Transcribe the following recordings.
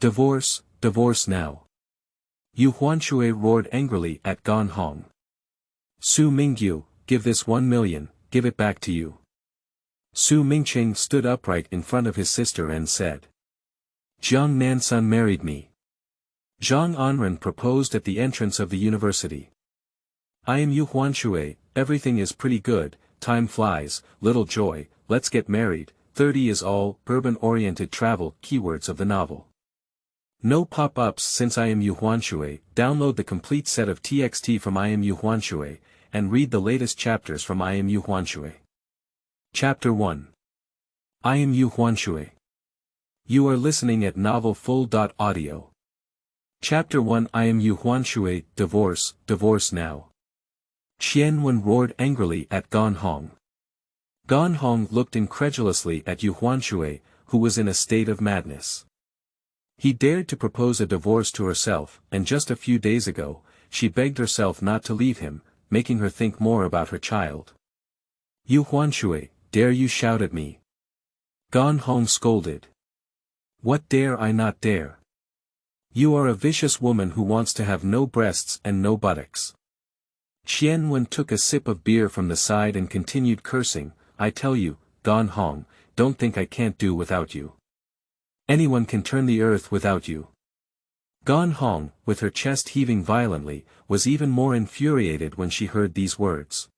Divorce, divorce now. Yu Huanshui roared angrily at Gan Hong. Su Mingyu, give this 1 million, give it back to you. Su Mingcheng stood upright in front of his sister and said. Jiang Nansun married me. Zhang Anren proposed at the entrance of the university. I am Yu Huanshui, everything is pretty good, time flies, little joy, let's get married, 30 is all, urban-oriented travel, keywords of the novel. No pop-ups since I am Yu Huanshui, download the complete set of TXT from I am Yu Huanshui, and read the latest chapters from I am Yu Huanshui. Chapter 1. I am Yu Huanshui. You are listening at novelfull.audio. Chapter 1 I am Yu Huanshui, divorce, divorce now. Qianwen roared angrily at Gan Hong. Gan Hong looked incredulously at Yu Huanshui, who was in a state of madness. He dared to propose a divorce to herself, and just a few days ago, she begged herself not to leave him, making her think more about her child. Yu Huanshui, dare you shout at me? Gan Hong scolded. What dare I not dare? You are a vicious woman who wants to have no breasts and no buttocks. Qianwen took a sip of beer from the side and continued cursing, I tell you, Gan Hong, don't think I can't do without you. Anyone can turn the earth without you. Gan Hong, with her chest heaving violently, was even more infuriated when she heard these words.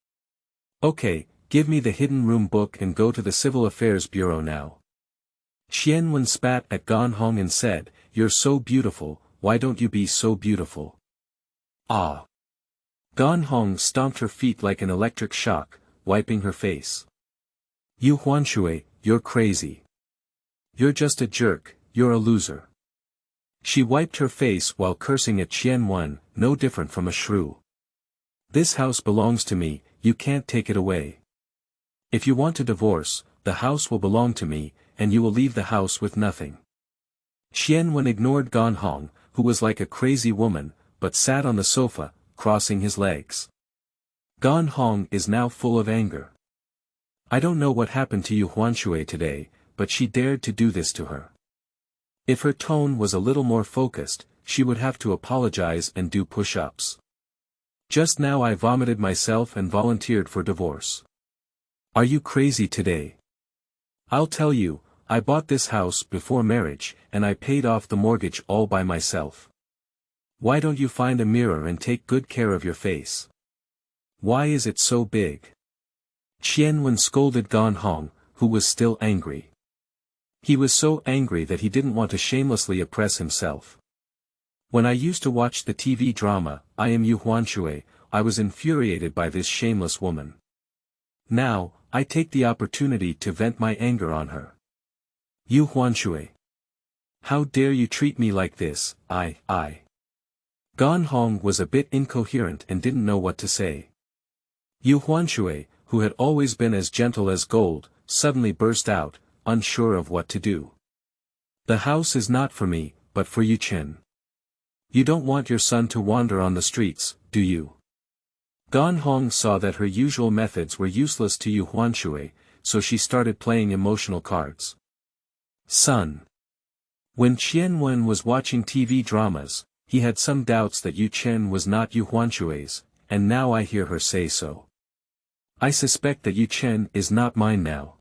Okay, give me the hidden room book and go to the Civil Affairs Bureau now. Qianwen spat at Gan Hong and said, You're so beautiful, why don't you be so beautiful? Ah! Gan Hong stomped her feet like an electric shock, wiping her face. Yu Huanshui, you're crazy. You're just a jerk, you're a loser. She wiped her face while cursing at Qianwen, no different from a shrew. This house belongs to me, you can't take it away. If you want a divorce, the house will belong to me, and you will leave the house with nothing. Qianwen ignored Gan Hong, who was like a crazy woman, but sat on the sofa, crossing his legs. Gan Hong is now full of anger. I don't know what happened to Yu Huanshui today, but she dared to do this to her. If her tone was a little more focused, she would have to apologize and do push-ups. Just now I vomited myself and volunteered for divorce. Are you crazy today? I'll tell you, I bought this house before marriage, and I paid off the mortgage all by myself. Why don't you find a mirror and take good care of your face? Why is it so big? Qianwen scolded Gan Hong, who was still angry. He was so angry that he didn't want to shamelessly oppress himself. When I used to watch the TV drama, I am Yu Huanshui, I was infuriated by this shameless woman. Now, I take the opportunity to vent my anger on her. Yu Huanshui. How dare you treat me like this, I. Gan Hong was a bit incoherent and didn't know what to say. Yu Huanshui, who had always been as gentle as gold, suddenly burst out, unsure of what to do. The house is not for me, but for Yu Chen. You don't want your son to wander on the streets, do you? Gan Hong saw that her usual methods were useless to Yu Huanshui, so she started playing emotional cards. Son. When Qianwen was watching TV dramas, he had some doubts that Yu Chen was not Yu Huanshui's, and now I hear her say so. I suspect that Yu Chen is not mine now.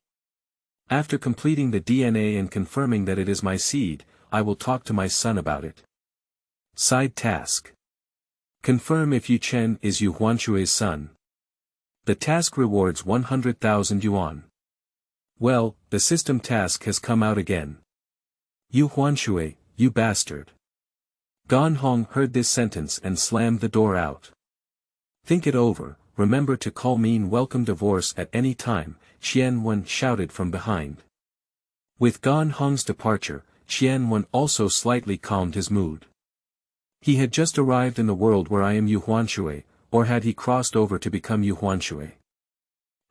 After completing the DNA and confirming that it is my seed, I will talk to my son about it. Side task. Confirm if Yu Chen is Yu Huanshui's son. The task rewards 100,000 yuan. Well, the system task has come out again. Yu Huanshui, you bastard. Gan Hong heard this sentence and slammed the door out. Think it over, remember to call me welcome divorce at any time, Qianwen shouted from behind. With Gan Hong's departure, Qianwen also slightly calmed his mood. He had just arrived in the world where I am Yu Huanshui, or had he crossed over to become Yu Huanshui?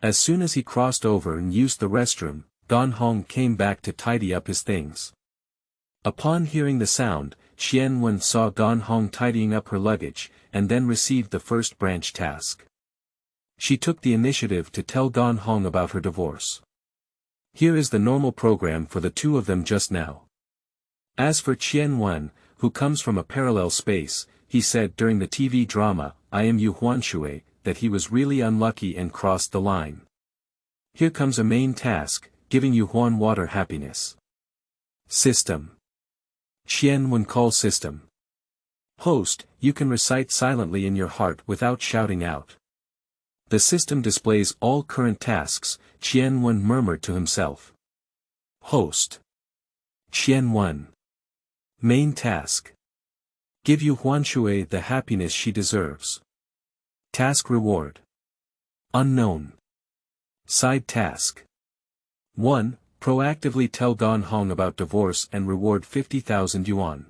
As soon as he crossed over and used the restroom, Gan Hong came back to tidy up his things. Upon hearing the sound, Qianwen saw Gan Hong tidying up her luggage, and then received the first branch task. She took the initiative to tell Gan Hong about her divorce. Here is the normal program for the two of them just now. As for Qian Wen, who comes from a parallel space, he said during the TV drama, I Am Yu Huanshui, that he was really unlucky and crossed the line. Here comes a main task, giving Yu Huan water happiness. System. Qian Wen call system. Host, you can recite silently in your heart without shouting out. The system displays all current tasks, Qian Wen murmured to himself. Host. Qian Wen. Main task. Give Yu Huanshui the happiness she deserves. Task reward. Unknown. Side task. 1. Proactively tell Gan Hong about divorce and reward 50,000 yuan.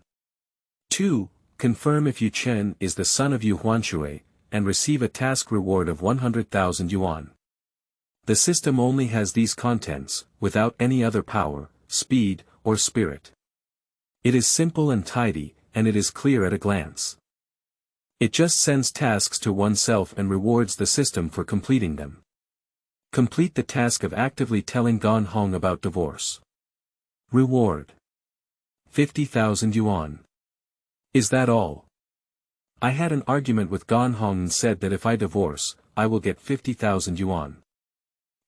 2. Confirm if Yu Chen is the son of Yu Huanshui, and receive a task reward of 100,000 yuan. The system only has these contents, without any other power, speed, or spirit. It is simple and tidy, and it is clear at a glance. It just sends tasks to oneself and rewards the system for completing them. Complete the task of actively telling Gan Hong about divorce. Reward. 50,000 yuan. Is that all? I had an argument with Gan Hong and said that if I divorce, I will get 50,000 yuan.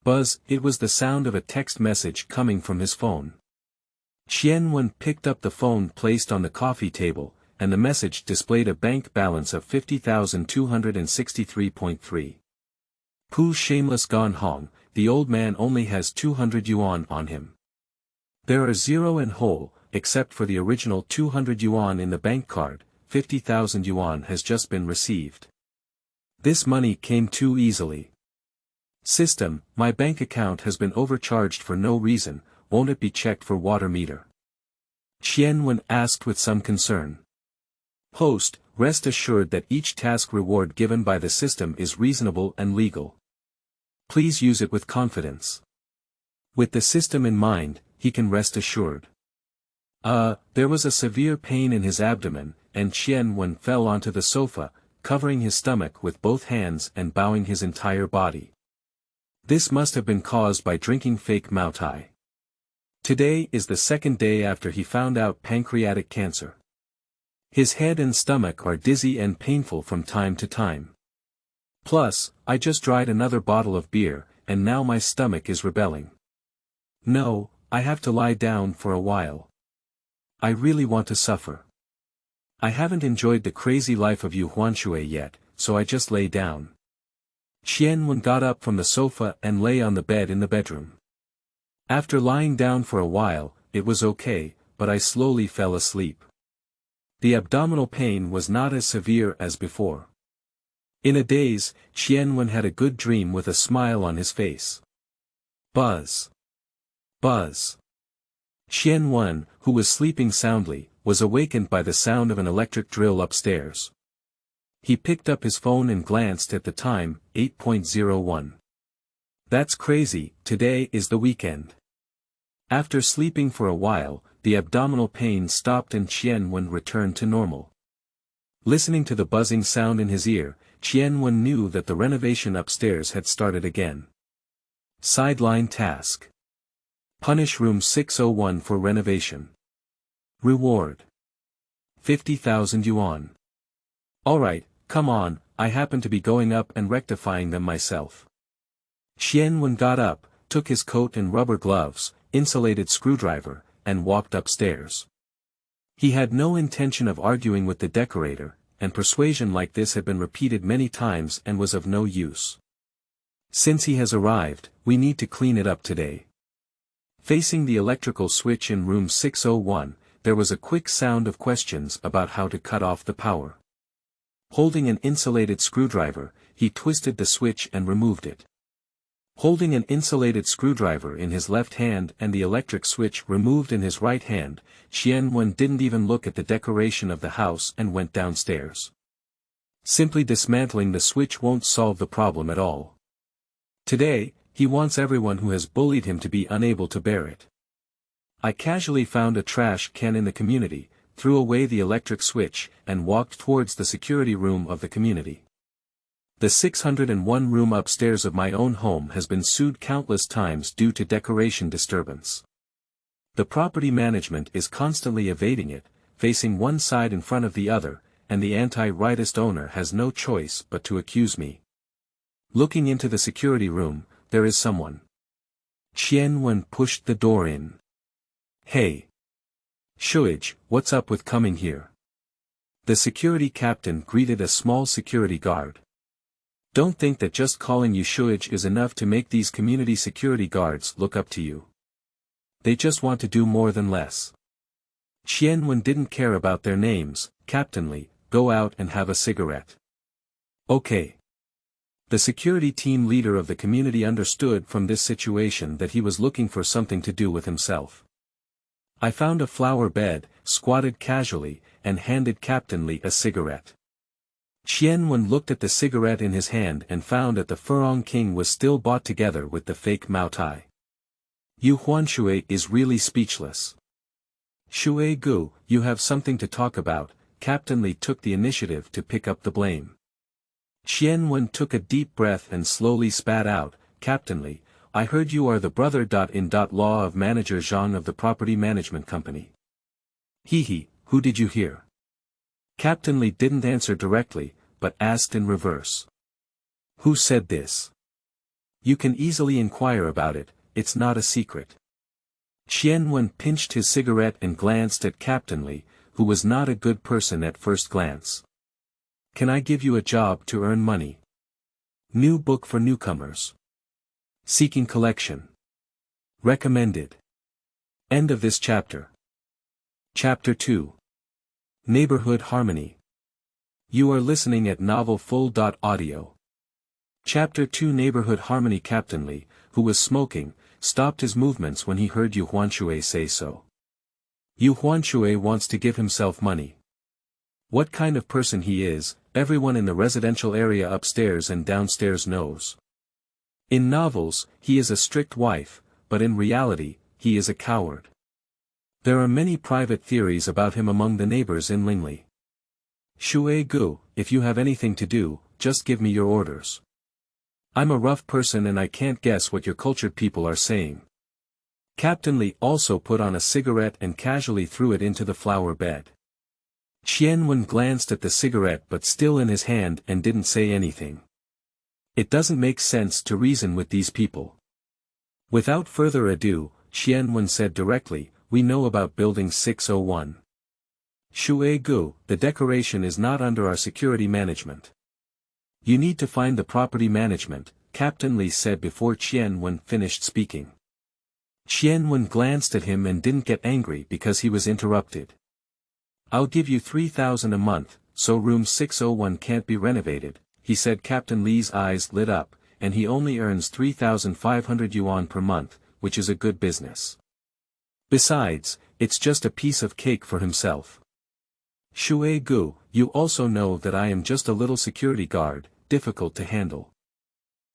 Buzz, it was the sound of a text message coming from his phone. Qian Wen picked up the phone placed on the coffee table, and the message displayed a bank balance of 50,263.3. Pooh shameless Gan Hong, the old man only has 200 yuan on him. There are 0 and whole, except for the original 200 yuan in the bank card, 50,000 yuan has just been received. This money came too easily. System, my bank account has been overcharged for no reason, won't it be checked for water meter? Qian Wen asked with some concern. Host, rest assured that each task reward given by the system is reasonable and legal. Please use it with confidence. With the system in mind, he can rest assured. There was a severe pain in his abdomen, and Qian Wen fell onto the sofa, covering his stomach with both hands and bowing his entire body. This must have been caused by drinking fake Mao Tai. Today is the second day after he found out pancreatic cancer. His head and stomach are dizzy and painful from time to time. Plus, I just dried another bottle of beer, and now my stomach is rebelling. No, I have to lie down for a while. I really want to suffer. I haven't enjoyed the crazy life of Yu Huanshui yet, so I just lay down. Qian Wen got up from the sofa and lay on the bed in the bedroom. After lying down for a while, it was okay, but I slowly fell asleep. The abdominal pain was not as severe as before. In a daze, Qian Wen had a good dream with a smile on his face. Buzz. Buzz. Qian Wen, who was sleeping soundly, was awakened by the sound of an electric drill upstairs. He picked up his phone and glanced at the time, 8:01. That's crazy, today is the weekend. After sleeping for a while, the abdominal pain stopped and Qian Wen returned to normal. Listening to the buzzing sound in his ear, Qian Wen knew that the renovation upstairs had started again. Sideline task. Punish room 601 for renovation. Reward. 50,000 yuan. Alright, come on, I happen to be going up and rectifying them myself. Qian Wen got up, took his coat and rubber gloves, insulated screwdriver, and walked upstairs. He had no intention of arguing with the decorator, and persuasion like this had been repeated many times and was of no use. Since he has arrived, we need to clean it up today. Facing the electrical switch in room 601, there was a quick sound of questions about how to cut off the power. Holding an insulated screwdriver, he twisted the switch and removed it. Holding an insulated screwdriver in his left hand and the electric switch removed in his right hand, Qian Wen didn't even look at the decoration of the house and went downstairs. Simply dismantling the switch won't solve the problem at all. Today, he wants everyone who has bullied him to be unable to bear it. I casually found a trash can in the community, threw away the electric switch, and walked towards the security room of the community. The 601 room upstairs of my own home has been sued countless times due to decoration disturbance. The property management is constantly evading it, facing one side in front of the other, and the anti-rightist owner has no choice but to accuse me. Looking into the security room, there is someone. Qian Wen pushed the door in. Hey! Shuij, what's up with coming here? The security captain greeted a small security guard. Don't think that just calling you Shuij is enough to make these community security guards look up to you. They just want to do more than less. Qian Wen didn't care about their names. Captainly, go out and have a cigarette. Okay. The security team leader of the community understood from this situation that he was looking for something to do with himself. I found a flower bed, squatted casually, and handed Captainly a cigarette. Qian Wen looked at the cigarette in his hand and found that the Furong King was still bought together with the fake Mao Tai. Yu Huanshui is really speechless. Shui Gu, you have something to talk about. Captainly took the initiative to pick up the blame. Qian Wen took a deep breath and slowly spat out, Captainly, I heard you are the brother-in-law of manager Zhang of the property management company. He, who did you hear? Captainly didn't answer directly, but asked in reverse. Who said this? You can easily inquire about it, it's not a secret. Qian Wen pinched his cigarette and glanced at Captainly, who was not a good person at first glance. Can I give you a job to earn money? New book for newcomers. Seeking collection. Recommended. End of this chapter. Chapter 2. Neighborhood Harmony. You are listening at novelfull.audio. Chapter 2 Neighborhood Harmony. Captainly, who was smoking, stopped his movements when he heard Yu Huanshui say so. Yu Huanshui wants to give himself money. What kind of person he is, everyone in the residential area upstairs and downstairs knows. In novels, he is a strict wife, but in reality, he is a coward. There are many private theories about him among the neighbors in Lingli. Shui Gu, if you have anything to do, just give me your orders. I'm a rough person and I can't guess what your cultured people are saying. Captainly also put on a cigarette and casually threw it into the flower bed. Qian Wen glanced at the cigarette but still in his hand and didn't say anything. It doesn't make sense to reason with these people. Without further ado, Qian Wen said directly, we know about Building 601. Shui Gu, the decoration is not under our security management. You need to find the property management, Captainly said before Qian Wen finished speaking. Qian Wen glanced at him and didn't get angry because he was interrupted. I'll give you 3,000 a month, so room 601 can't be renovated, he said. Captain Li's eyes lit up, and he only earns 3,500 yuan per month, which is a good business. Besides, it's just a piece of cake for himself. Shui Gu, you also know that I am just a little security guard, difficult to handle.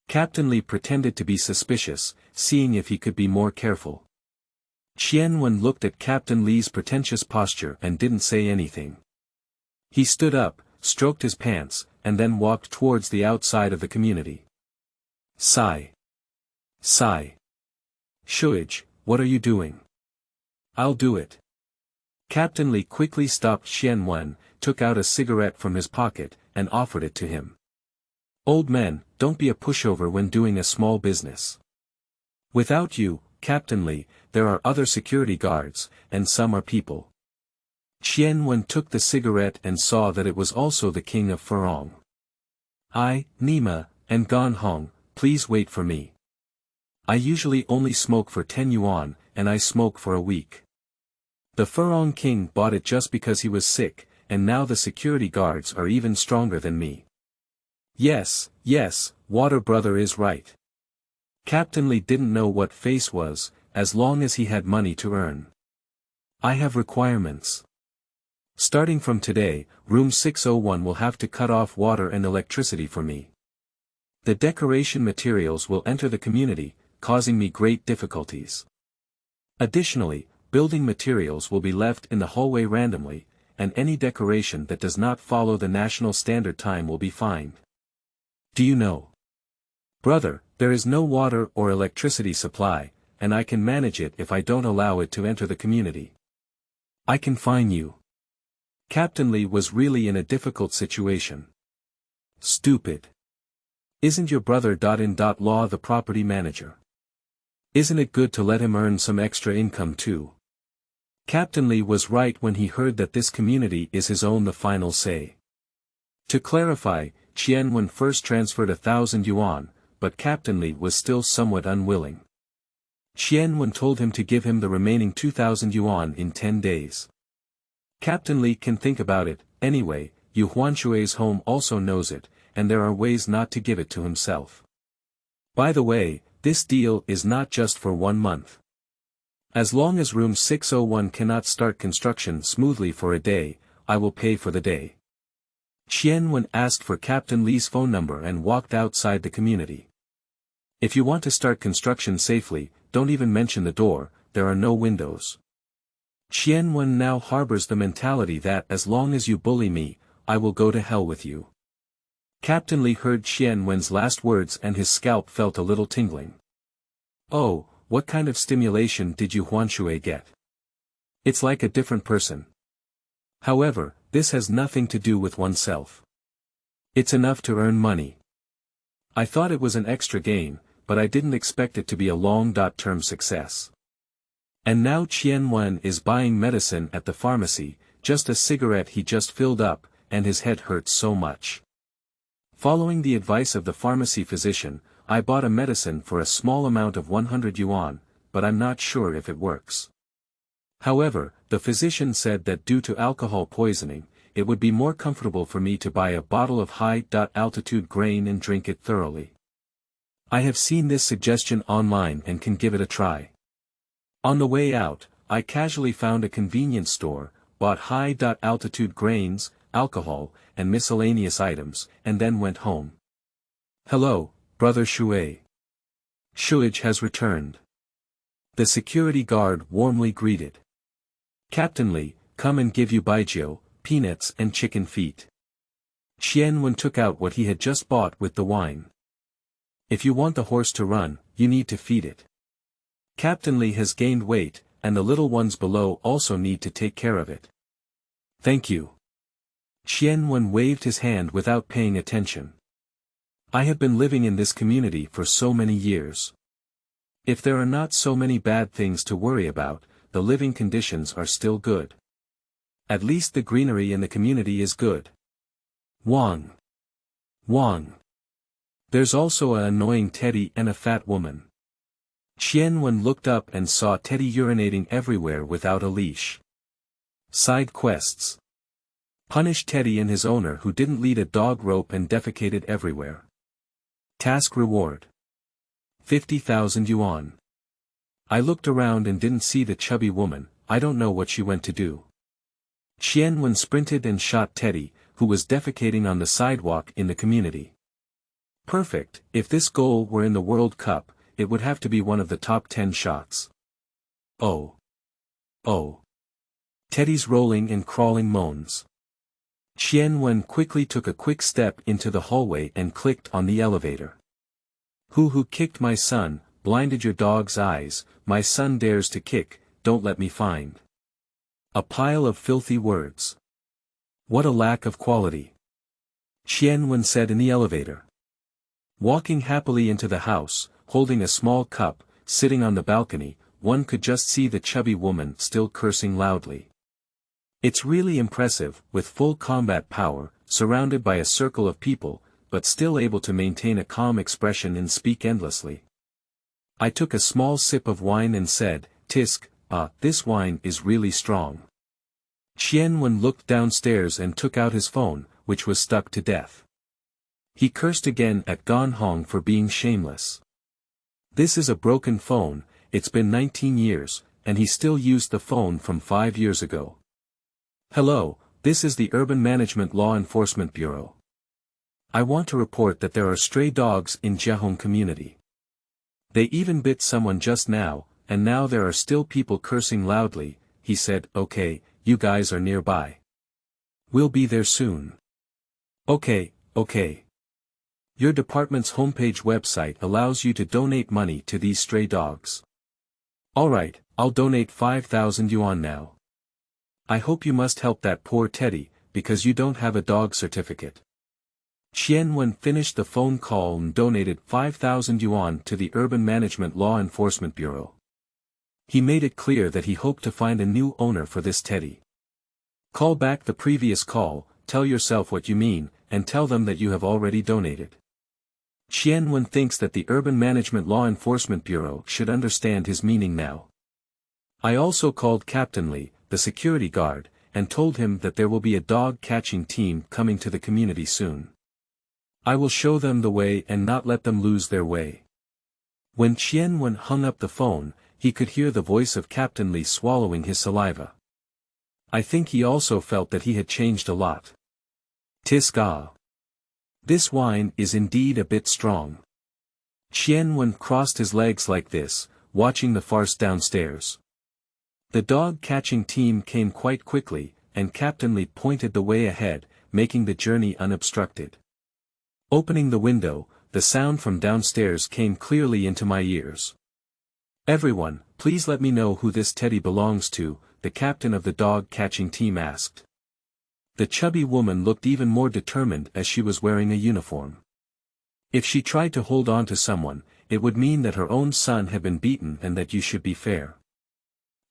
Captain Li pretended to be suspicious, seeing if he could be more careful. Qian Wen looked at Captain Li's pretentious posture and didn't say anything. He stood up, stroked his pants, and then walked towards the outside of the community. Sigh. Sigh. Shuij, what are you doing? I'll do it. Captain Li quickly stopped Qian Wen, took out a cigarette from his pocket, and offered it to him. Old men, don't be a pushover when doing a small business. Without you, Captain Li, there are other security guards, and some are people. Qian Wen took the cigarette and saw that it was also the king of Furong. Nima, and Gan Hong, please wait for me. I usually only smoke for 10 yuan, and I smoke for a week. The Furong king bought it just because he was sick, and now the security guards are even stronger than me. Yes, Water Brother is right. Captain Li didn't know what face was, as long as he had money to earn. I have requirements. Starting from today, room 601 will have to cut off water and electricity for me. The decoration materials will enter the community, causing me great difficulties. Additionally, building materials will be left in the hallway randomly, and any decoration that does not follow the national standard time will be fined. Do you know? Brother, there is no water or electricity supply, and I can manage it if I don't allow it to enter the community. I can fine you. Captain Li was really in a difficult situation. Stupid. Isn't your brother in law the property manager? Isn't it good to let him earn some extra income too? Captain Li was right when he heard that this community is his own the final say. To clarify, Qianwen first transferred 1,000 yuan, but Captain Li was still somewhat unwilling. Qianwen told him to give him the remaining 2,000 yuan in 10 days. Captain Li can think about it, anyway, Yu Huanshui's home also knows it, and there are ways not to give it to himself. By the way, this deal is not just for 1 month. As long as room 601 cannot start construction smoothly for a day, I will pay for the day. Qianwen asked for Captain Li's phone number and walked outside the community. If you want to start construction safely, don't even mention the door, there are no windows. Qianwen now harbors the mentality that as long as you bully me, I will go to hell with you. Captain Li heard Qianwen's last words and his scalp felt a little tingling. Oh, what kind of stimulation did Yu Huanshui get? It's like a different person. However, this has nothing to do with oneself. It's enough to earn money. I thought it was an extra gain, but I didn't expect it to be a long-term success. And now Qianwen is buying medicine at the pharmacy, just a cigarette he just filled up, and his head hurts so much. Following the advice of the pharmacy physician, I bought a medicine for a small amount of 100 yuan, but I'm not sure if it works. However, the physician said that due to alcohol poisoning, it would be more comfortable for me to buy a bottle of high-altitude grain and drink it thoroughly. I have seen this suggestion online and can give it a try. On the way out, I casually found a convenience store, bought high-altitude grains, alcohol, and miscellaneous items, and then went home. Hello, Brother Shui. Shuij has returned. The security guard warmly greeted. Captain Li, come and give you baijiu, peanuts and chicken feet. Qianwen took out what he had just bought with the wine. If you want the horse to run, you need to feed it. Captain Li has gained weight, and the little ones below also need to take care of it. Thank you. Qianwen waved his hand without paying attention. I have been living in this community for so many years. If there are not so many bad things to worry about, the living conditions are still good. At least the greenery in the community is good. Wang. There's also an annoying Teddy and a fat woman. Qianwen looked up and saw Teddy urinating everywhere without a leash. Side quests. Punish Teddy and his owner who didn't lead a dog rope and defecated everywhere. Task reward. 50,000 yuan. I looked around and didn't see the chubby woman, I don't know what she went to do. Qianwen sprinted and shot Teddy, who was defecating on the sidewalk in the community. Perfect, if this goal were in the World Cup, it would have to be one of the top 10 shots. Oh. Teddy's rolling and crawling moans. Qianwen quickly took a quick step into the hallway and clicked on the elevator. Who kicked my son, blinded your dog's eyes, my son dares to kick, don't let me find. A pile of filthy words. What a lack of quality. Qianwen said in the elevator. Walking happily into the house, holding a small cup, sitting on the balcony, one could just see the chubby woman still cursing loudly. It's really impressive, with full combat power, surrounded by a circle of people, but still able to maintain a calm expression and speak endlessly. I took a small sip of wine and said, Tisk, this wine is really strong. Qianwen looked downstairs and took out his phone, which was stuck to death. He cursed again at Gan Hong for being shameless. This is a broken phone, it's been 19 years, and he still used the phone from 5 years ago. Hello, this is the Urban Management Law Enforcement Bureau. I want to report that there are stray dogs in Jiahong community. They even bit someone just now, and now there are still people cursing loudly. He said, okay, you guys are nearby. We'll be there soon. Okay. Your department's homepage website allows you to donate money to these stray dogs. Alright, I'll donate 5,000 yuan now. I hope you must help that poor Teddy, because you don't have a dog certificate. Qian Wen finished the phone call and donated 5,000 yuan to the Urban Management Law Enforcement Bureau. He made it clear that he hoped to find a new owner for this Teddy. Call back the previous call, tell yourself what you mean, and tell them that you have already donated. Qian Wen thinks that the Urban Management Law Enforcement Bureau should understand his meaning now. I also called Captain Li, the security guard, and told him that there will be a dog-catching team coming to the community soon. I will show them the way and not let them lose their way. When Qian Wen hung up the phone, he could hear the voice of Captain Li swallowing his saliva. I think he also felt that he had changed a lot. Tis-ga. This wine is indeed a bit strong. Qian Wen crossed his legs like this, watching the farce downstairs. The dog-catching team came quite quickly, and Captain Li pointed the way ahead, making the journey unobstructed. Opening the window, the sound from downstairs came clearly into my ears. Everyone, please let me know who this Teddy belongs to, the captain of the dog-catching team asked. The chubby woman looked even more determined as she was wearing a uniform. If she tried to hold on to someone, it would mean that her own son had been beaten and that you should be fair.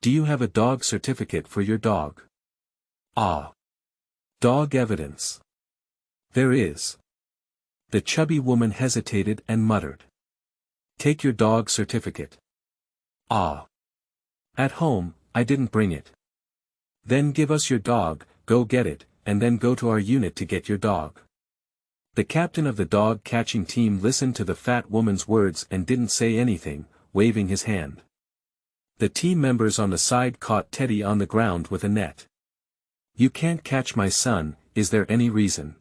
Do you have a dog certificate for your dog? Ah. Dog evidence. There is. The chubby woman hesitated and muttered. Take your dog certificate. Ah. At home, I didn't bring it. Then give us your dog, go get it, and then go to our unit to get your dog. The captain of the dog-catching team listened to the fat woman's words and didn't say anything, waving his hand. The team members on the side caught Teddy on the ground with a net. You can't catch my son, is there any reason?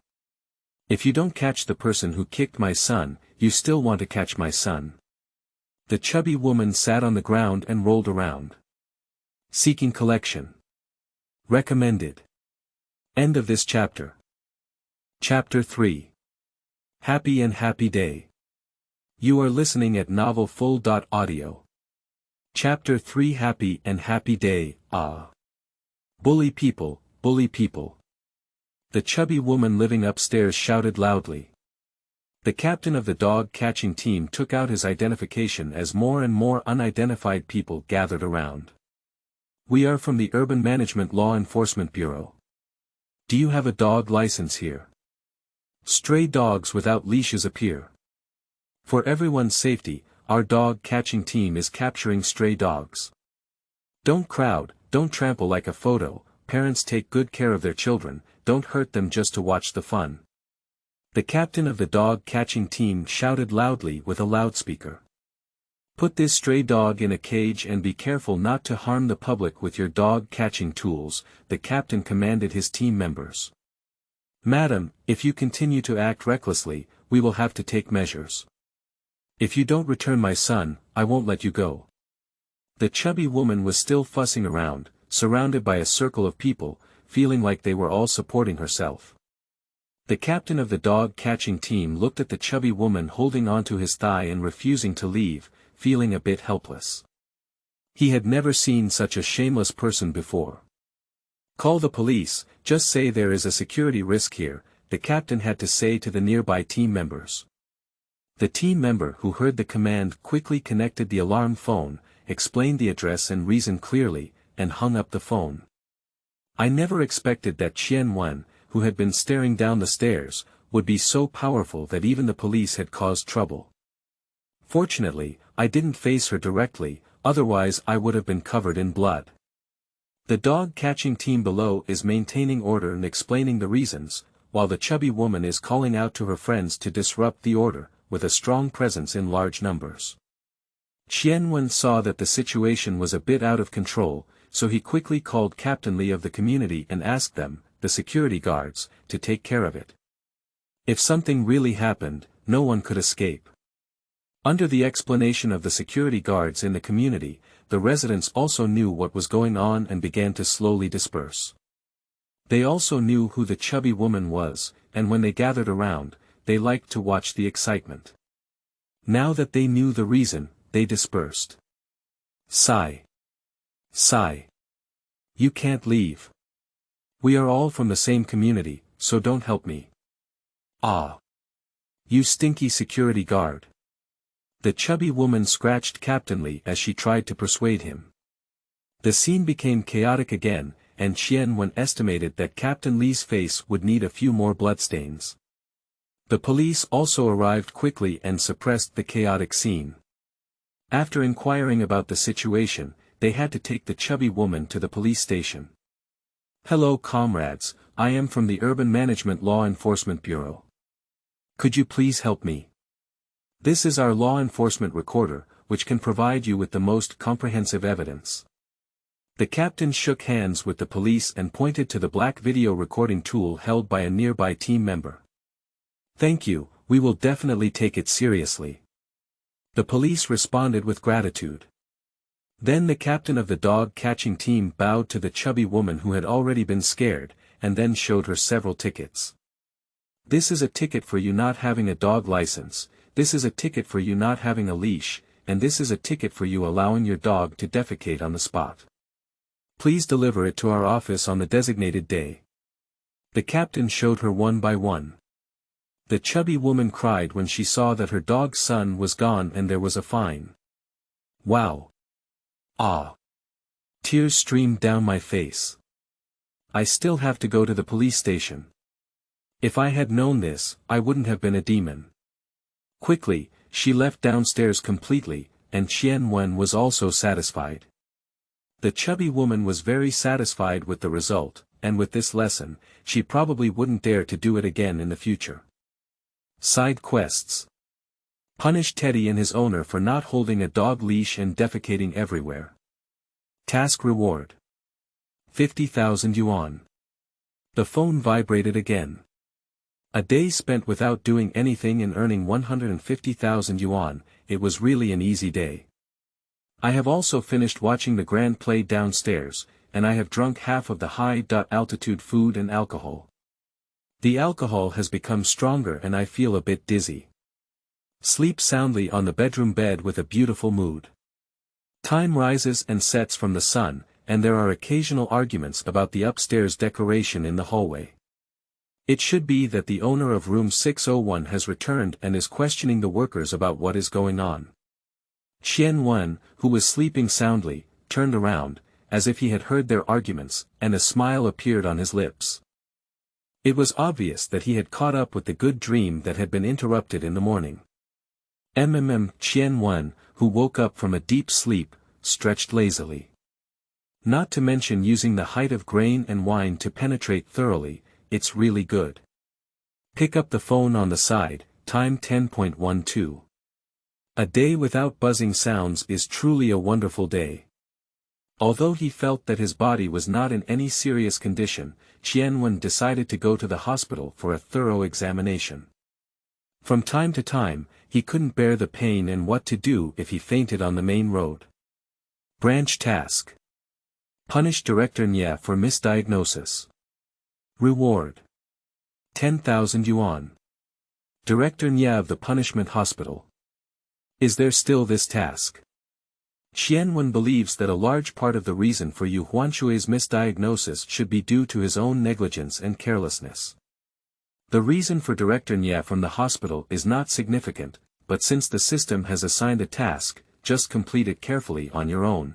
If you don't catch the person who kicked my son, you still want to catch my son. The chubby woman sat on the ground and rolled around. Seeking collection. Recommended. End of this chapter. Chapter 3. Happy and Happy Day. You are listening at novelfull.audio. Chapter 3 Happy and Happy Day, ah. Bully people, bully people. The chubby woman living upstairs shouted loudly. The captain of the dog-catching team took out his identification as more and more unidentified people gathered around. We are from the Urban Management Law Enforcement Bureau. Do you have a dog license here? Stray dogs without leashes appear. For everyone's safety, our dog-catching team is capturing stray dogs. Don't crowd, don't trample like a photo, parents take good care of their children, don't hurt them just to watch the fun. The captain of the dog-catching team shouted loudly with a loudspeaker. Put this stray dog in a cage and be careful not to harm the public with your dog-catching tools, the captain commanded his team members. Madam, if you continue to act recklessly, we will have to take measures. If you don't return my son, I won't let you go. The chubby woman was still fussing around, surrounded by a circle of people, feeling like they were all supporting herself. The captain of the dog-catching team looked at the chubby woman holding onto his thigh and refusing to leave, feeling a bit helpless. He had never seen such a shameless person before. Call the police, just say there is a security risk here, the captain had to say to the nearby team members. The team member who heard the command quickly connected the alarm phone, explained the address and reason clearly, and hung up the phone. I never expected that Qian Wen, who had been staring down the stairs, would be so powerful that even the police had caused trouble. Fortunately, I didn't face her directly, otherwise I would have been covered in blood. The dog-catching team below is maintaining order and explaining the reasons, while the chubby woman is calling out to her friends to disrupt the order, with a strong presence in large numbers. Qian Wen saw that the situation was a bit out of control, so he quickly called Captain Li of the community and asked them, the security guards, to take care of it. If something really happened, no one could escape. Under the explanation of the security guards in the community, the residents also knew what was going on and began to slowly disperse. They also knew who the chubby woman was, and when they gathered around, they liked to watch the excitement. Now that they knew the reason, they dispersed. Sigh. Sigh. You can't leave. We are all from the same community, so don't help me. Ah. You stinky security guard. The chubby woman scratched Captain as she tried to persuade him. The scene became chaotic again, and Qian Wen estimated that Captain Li's face would need a few more bloodstains. The police also arrived quickly and suppressed the chaotic scene. After inquiring about the situation, they had to take the chubby woman to the police station. Hello comrades, I am from the Urban Management Law Enforcement Bureau. Could you please help me? This is our law enforcement recorder, which can provide you with the most comprehensive evidence. The captain shook hands with the police and pointed to the black video recording tool held by a nearby team member. Thank you, we will definitely take it seriously. The police responded with gratitude. Then the captain of the dog-catching team bowed to the chubby woman who had already been scared, and then showed her several tickets. This is a ticket for you not having a dog license, this is a ticket for you not having a leash, and this is a ticket for you allowing your dog to defecate on the spot. Please deliver it to our office on the designated day. The captain showed her one by one. The chubby woman cried when she saw that her dog's son was gone and there was a fine. Wow. Ah. Tears streamed down my face. I still have to go to the police station. If I had known this, I wouldn't have been a demon. Quickly, she left downstairs completely, and Qian Wen was also satisfied. The chubby woman was very satisfied with the result, and with this lesson, she probably wouldn't dare to do it again in the future. Side quests. Punish Teddy and his owner for not holding a dog leash and defecating everywhere. Task reward. 50,000 yuan. The phone vibrated again. A day spent without doing anything and earning 150,000 yuan, it was really an easy day. I have also finished watching the grand play downstairs, and I have drunk half of the high-altitude food and alcohol. The alcohol has become stronger and I feel a bit dizzy. Sleep soundly on the bedroom bed with a beautiful mood. Time rises and sets from the sun, and there are occasional arguments about the upstairs decoration in the hallway. It should be that the owner of room 601 has returned and is questioning the workers about what is going on. Qian Wen, who was sleeping soundly, turned around, as if he had heard their arguments, and a smile appeared on his lips. It was obvious that he had caught up with the good dream that had been interrupted in the morning. Qian Wen, who woke up from a deep sleep, stretched lazily. Not to mention using the height of grain and wine to penetrate thoroughly, it's really good. Pick up the phone on the side, time 10.12. A day without buzzing sounds is truly a wonderful day. Although he felt that his body was not in any serious condition, Qian Wen decided to go to the hospital for a thorough examination. From time to time, he couldn't bear the pain and what to do if he fainted on the main road. Branch task. Punish Director Nye for misdiagnosis. Reward. 10,000 yuan. Director Nye of the punishment hospital. Is there still this task? Qian Wen believes that a large part of the reason for Yu Huanshui's misdiagnosis should be due to his own negligence and carelessness. The reason for Director Nye from the hospital is not significant, but since the system has assigned a task, just complete it carefully on your own.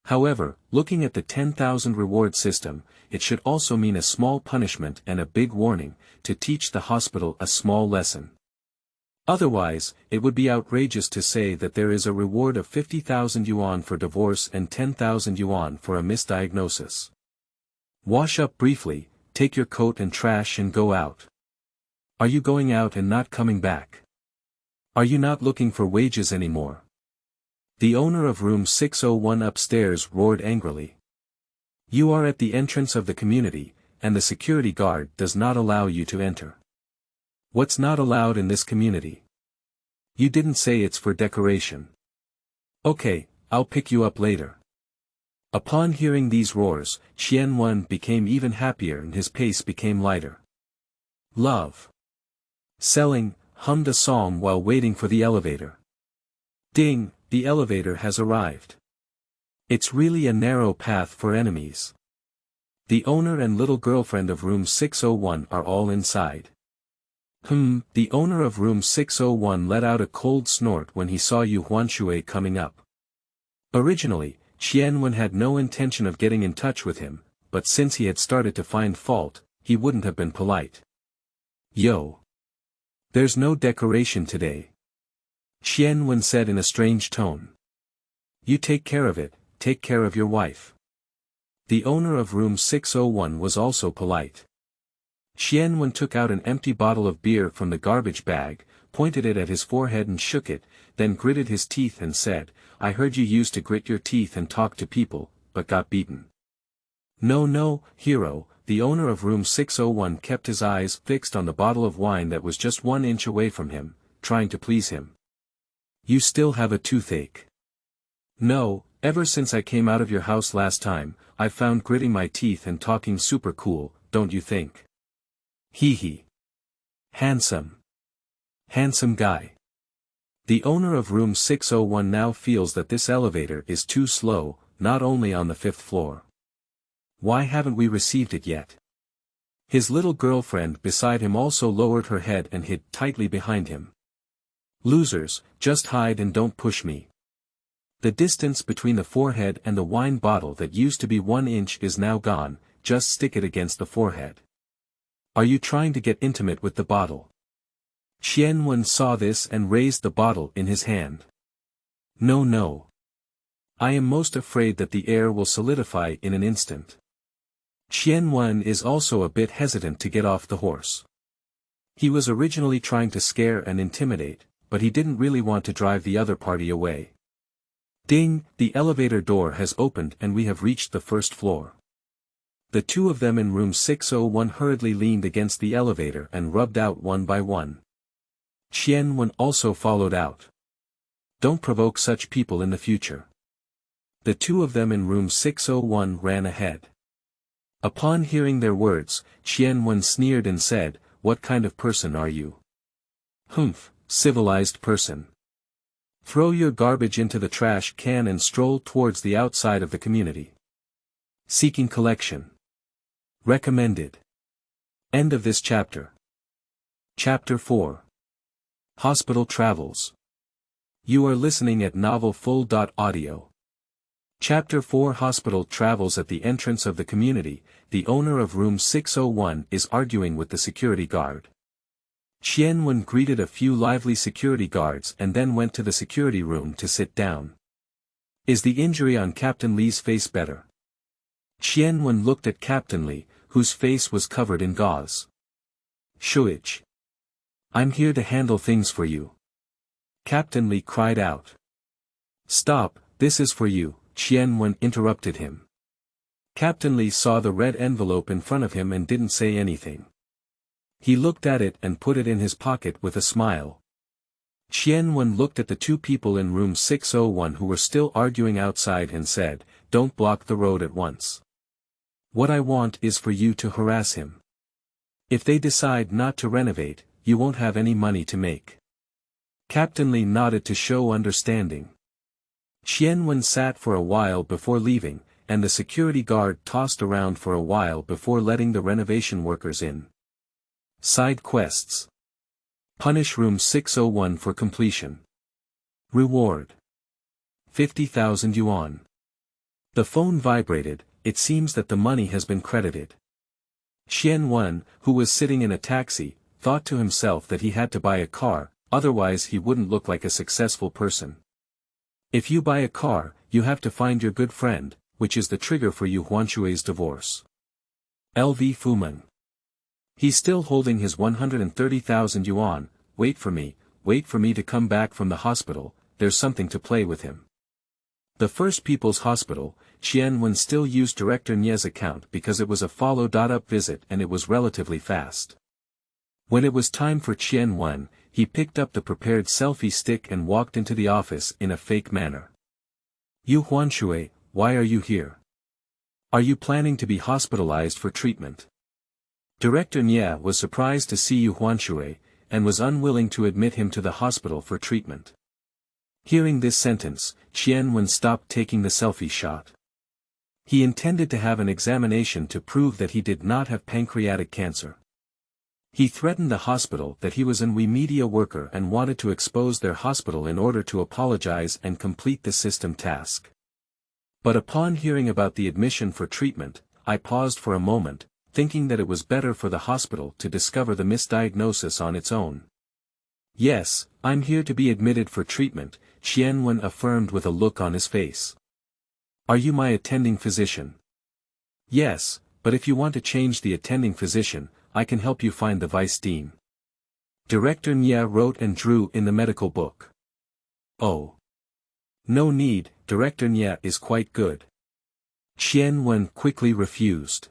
However, looking at the 10,000 reward system, it should also mean a small punishment and a big warning, to teach the hospital a small lesson. Otherwise, it would be outrageous to say that there is a reward of 50,000 yuan for divorce and 10,000 yuan for a misdiagnosis. Wash up briefly, take your coat and trash and go out. Are you going out and not coming back? Are you not looking for wages anymore? The owner of room 601 upstairs roared angrily. You are at the entrance of the community, and the security guard does not allow you to enter. What's not allowed in this community? You didn't say it's for decoration. Okay, I'll pick you up later. Upon hearing these roars, Qian Wen became even happier and his pace became lighter. Love. Selling, hummed a psalm while waiting for the elevator. Ding, the elevator has arrived. It's really a narrow path for enemies. The owner and little girlfriend of room 601 are all inside. The owner of room 601 let out a cold snort when he saw Yu Huanshui coming up. Originally, Qianwen had no intention of getting in touch with him, but since he had started to find fault, he wouldn't have been polite. Yo! There's no decoration today. Qianwen said in a strange tone. You take care of it, take care of your wife. The owner of room 601 was also polite. Qianwen took out an empty bottle of beer from the garbage bag, pointed it at his forehead and shook it, then gritted his teeth and said, I heard you used to grit your teeth and talk to people, but got beaten. No, hero, the owner of room 601 kept his eyes fixed on the bottle of wine that was just 1 inch away from him, trying to please him. You still have a toothache. No, ever since I came out of your house last time, I've found gritting my teeth and talking super cool, don't you think? Hee. Handsome. Handsome guy. The owner of room 601 now feels that this elevator is too slow, not only on the 5th floor. Why haven't we received it yet? His little girlfriend beside him also lowered her head and hid tightly behind him. Losers, just hide and don't push me. The distance between the forehead and the wine bottle that used to be 1 inch is now gone, just stick it against the forehead. Are you trying to get intimate with the bottle? Qianwen saw this and raised the bottle in his hand. No. I am most afraid that the air will solidify in an instant. Qianwen is also a bit hesitant to get off the horse. He was originally trying to scare and intimidate, but he didn't really want to drive the other party away. Ding, the elevator door has opened and we have reached the 1st floor. The two of them in room 601 hurriedly leaned against the elevator and rubbed out one by one. Qianwen also followed out. Don't provoke such people in the future. The two of them in room 601 ran ahead. Upon hearing their words, Qianwen sneered and said, What kind of person are you? Civilized person. Throw your garbage into the trash can and stroll towards the outside of the community. Seeking collection. Recommended. End of this chapter. Chapter 4. Hospital Travels. You are listening at novelfull.audio. Chapter 4 Hospital Travels. At the entrance of the community, the owner of room 601 is arguing with the security guard. Qianwen greeted a few lively security guards and then went to the security room to sit down. Is the injury on Captain Li's face better? Qianwen looked at Captain Li, whose face was covered in gauze. Shuich. I'm here to handle things for you. Captain Li cried out. Stop, this is for you, Qianwen interrupted him. Captain Li saw the red envelope in front of him and didn't say anything. He looked at it and put it in his pocket with a smile. Qianwen looked at the two people in room 601 who were still arguing outside and said, Don't block the road at once. What I want is for you to harass him. If they decide not to renovate, you won't have any money to make. Captain Li nodded to show understanding. Qianwen sat for a while before leaving, and the security guard tossed around for a while before letting the renovation workers in. Side quests. Punish room 601 for completion. Reward. 50,000 yuan. The phone vibrated. It seems that the money has been credited. Qianwen, who was sitting in a taxi, thought to himself that he had to buy a car, otherwise he wouldn't look like a successful person. If you buy a car, you have to find your good friend, which is the trigger for Yu Huanshui's divorce. LV Fumeng. He's still holding his 130,000 yuan, wait for me to come back from the hospital, there's something to play with him. The First People's Hospital, Qianwen still used Director Nie's account because it was a follow-up visit and it was relatively fast. When it was time for Qianwen, he picked up the prepared selfie stick and walked into the office in a fake manner. Yu Huanshui, why are you here? Are you planning to be hospitalized for treatment? Director Nie was surprised to see Yu Huanshui, and was unwilling to admit him to the hospital for treatment. Hearing this sentence, Qian Wen stopped taking the selfie shot. He intended to have an examination to prove that he did not have pancreatic cancer. He threatened the hospital that he was an WE media worker and wanted to expose their hospital in order to apologize and complete the system task. But upon hearing about the admission for treatment, I paused for a moment, thinking that it was better for the hospital to discover the misdiagnosis on its own. Yes, I'm here to be admitted for treatment, Qian Wen affirmed with a look on his face. Are you my attending physician? Yes, but if you want to change the attending physician, I can help you find the vice dean. Director Nia wrote and drew in the medical book. Oh. No need, Director Nia is quite good. Qian Wen quickly refused.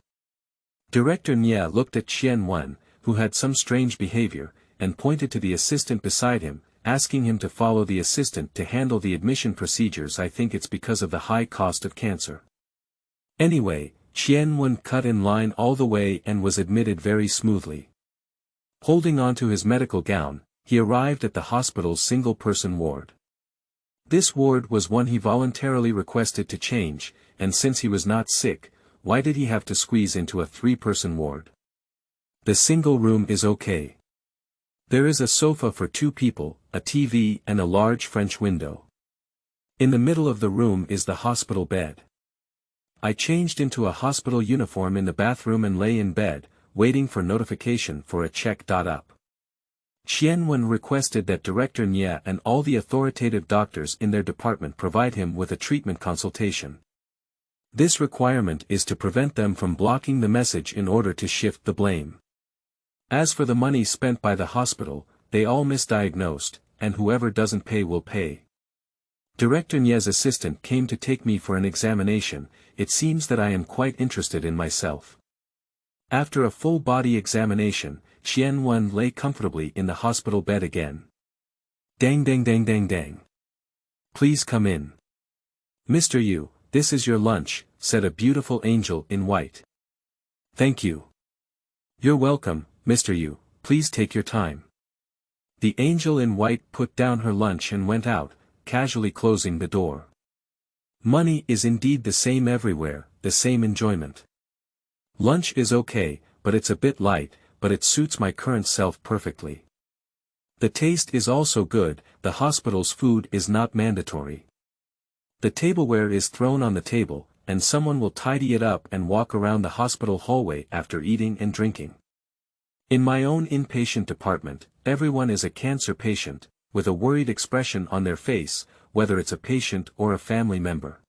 Director Nia looked at Qian Wen, who had some strange behavior, and pointed to the assistant beside him, asking him to follow the assistant to handle the admission procedures. I think it's because of the high cost of cancer. Anyway, Qian Wen cut in line all the way and was admitted very smoothly. Holding on to his medical gown, he arrived at the hospital's single-person ward. This ward was one he voluntarily requested to change, and since he was not sick, why did he have to squeeze into a 3-person ward? The single room is okay. There is a sofa for 2 people, a TV and a large French window. In the middle of the room is the hospital bed. I changed into a hospital uniform in the bathroom and lay in bed, waiting for notification for a check-up. Qian Wen requested that Director Nia and all the authoritative doctors in their department provide him with a treatment consultation. This requirement is to prevent them from blocking the message in order to shift the blame. As for the money spent by the hospital, they all misdiagnosed, and whoever doesn't pay will pay. Director Nia's assistant came to take me for an examination. It seems that I am quite interested in myself. After a full-body examination, Qian Wen lay comfortably in the hospital bed again. Dang dang dang dang dang. Please come in. Mr. Yu, this is your lunch, said a beautiful angel in white. Thank you. You're welcome, Mr. Yu, please take your time. The angel in white put down her lunch and went out, casually closing the door. Money is indeed the same everywhere, the same enjoyment. Lunch is okay, but it's a bit light, but it suits my current self perfectly. The taste is also good, the hospital's food is not mandatory. The tableware is thrown on the table, and someone will tidy it up and walk around the hospital hallway after eating and drinking. In my own inpatient department, everyone is a cancer patient, with a worried expression on their face, whether it's a patient or a family member.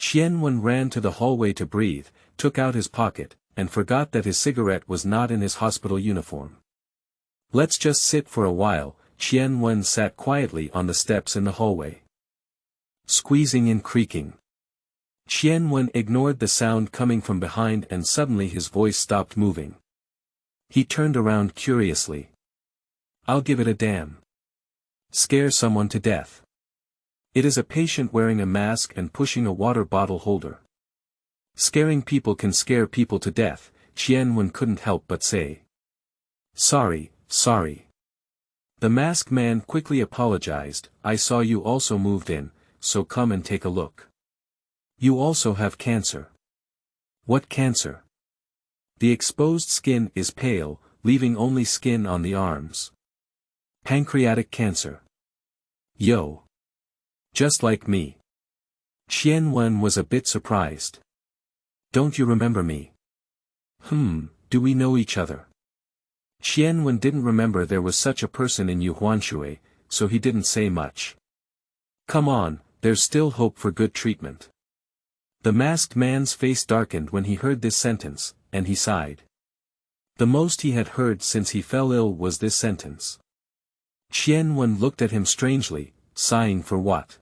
Qian Wen ran to the hallway to breathe, took out his pocket, and forgot that his cigarette was not in his hospital uniform. Let's just sit for a while. Qian Wen sat quietly on the steps in the hallway. Squeezing and creaking. Qian Wen ignored the sound coming from behind and suddenly his voice stopped moving. He turned around curiously. I'll give it a damn. Scare someone to death. It is a patient wearing a mask and pushing a water bottle holder. Scaring people can scare people to death, Qian Wen couldn't help but say. Sorry. The masked man quickly apologized. I saw you also moved in, so come and take a look. You also have cancer. What cancer? The exposed skin is pale, leaving only skin on the arms. Pancreatic cancer. Yo. Just like me. Qian Wen was a bit surprised. Don't you remember me? Do we know each other? Qian Wen didn't remember there was such a person in Yu Huanshui, so he didn't say much. Come on, there's still hope for good treatment. The masked man's face darkened when he heard this sentence, and he sighed. The most he had heard since he fell ill was this sentence. Qian Wen looked at him strangely, sighing for what?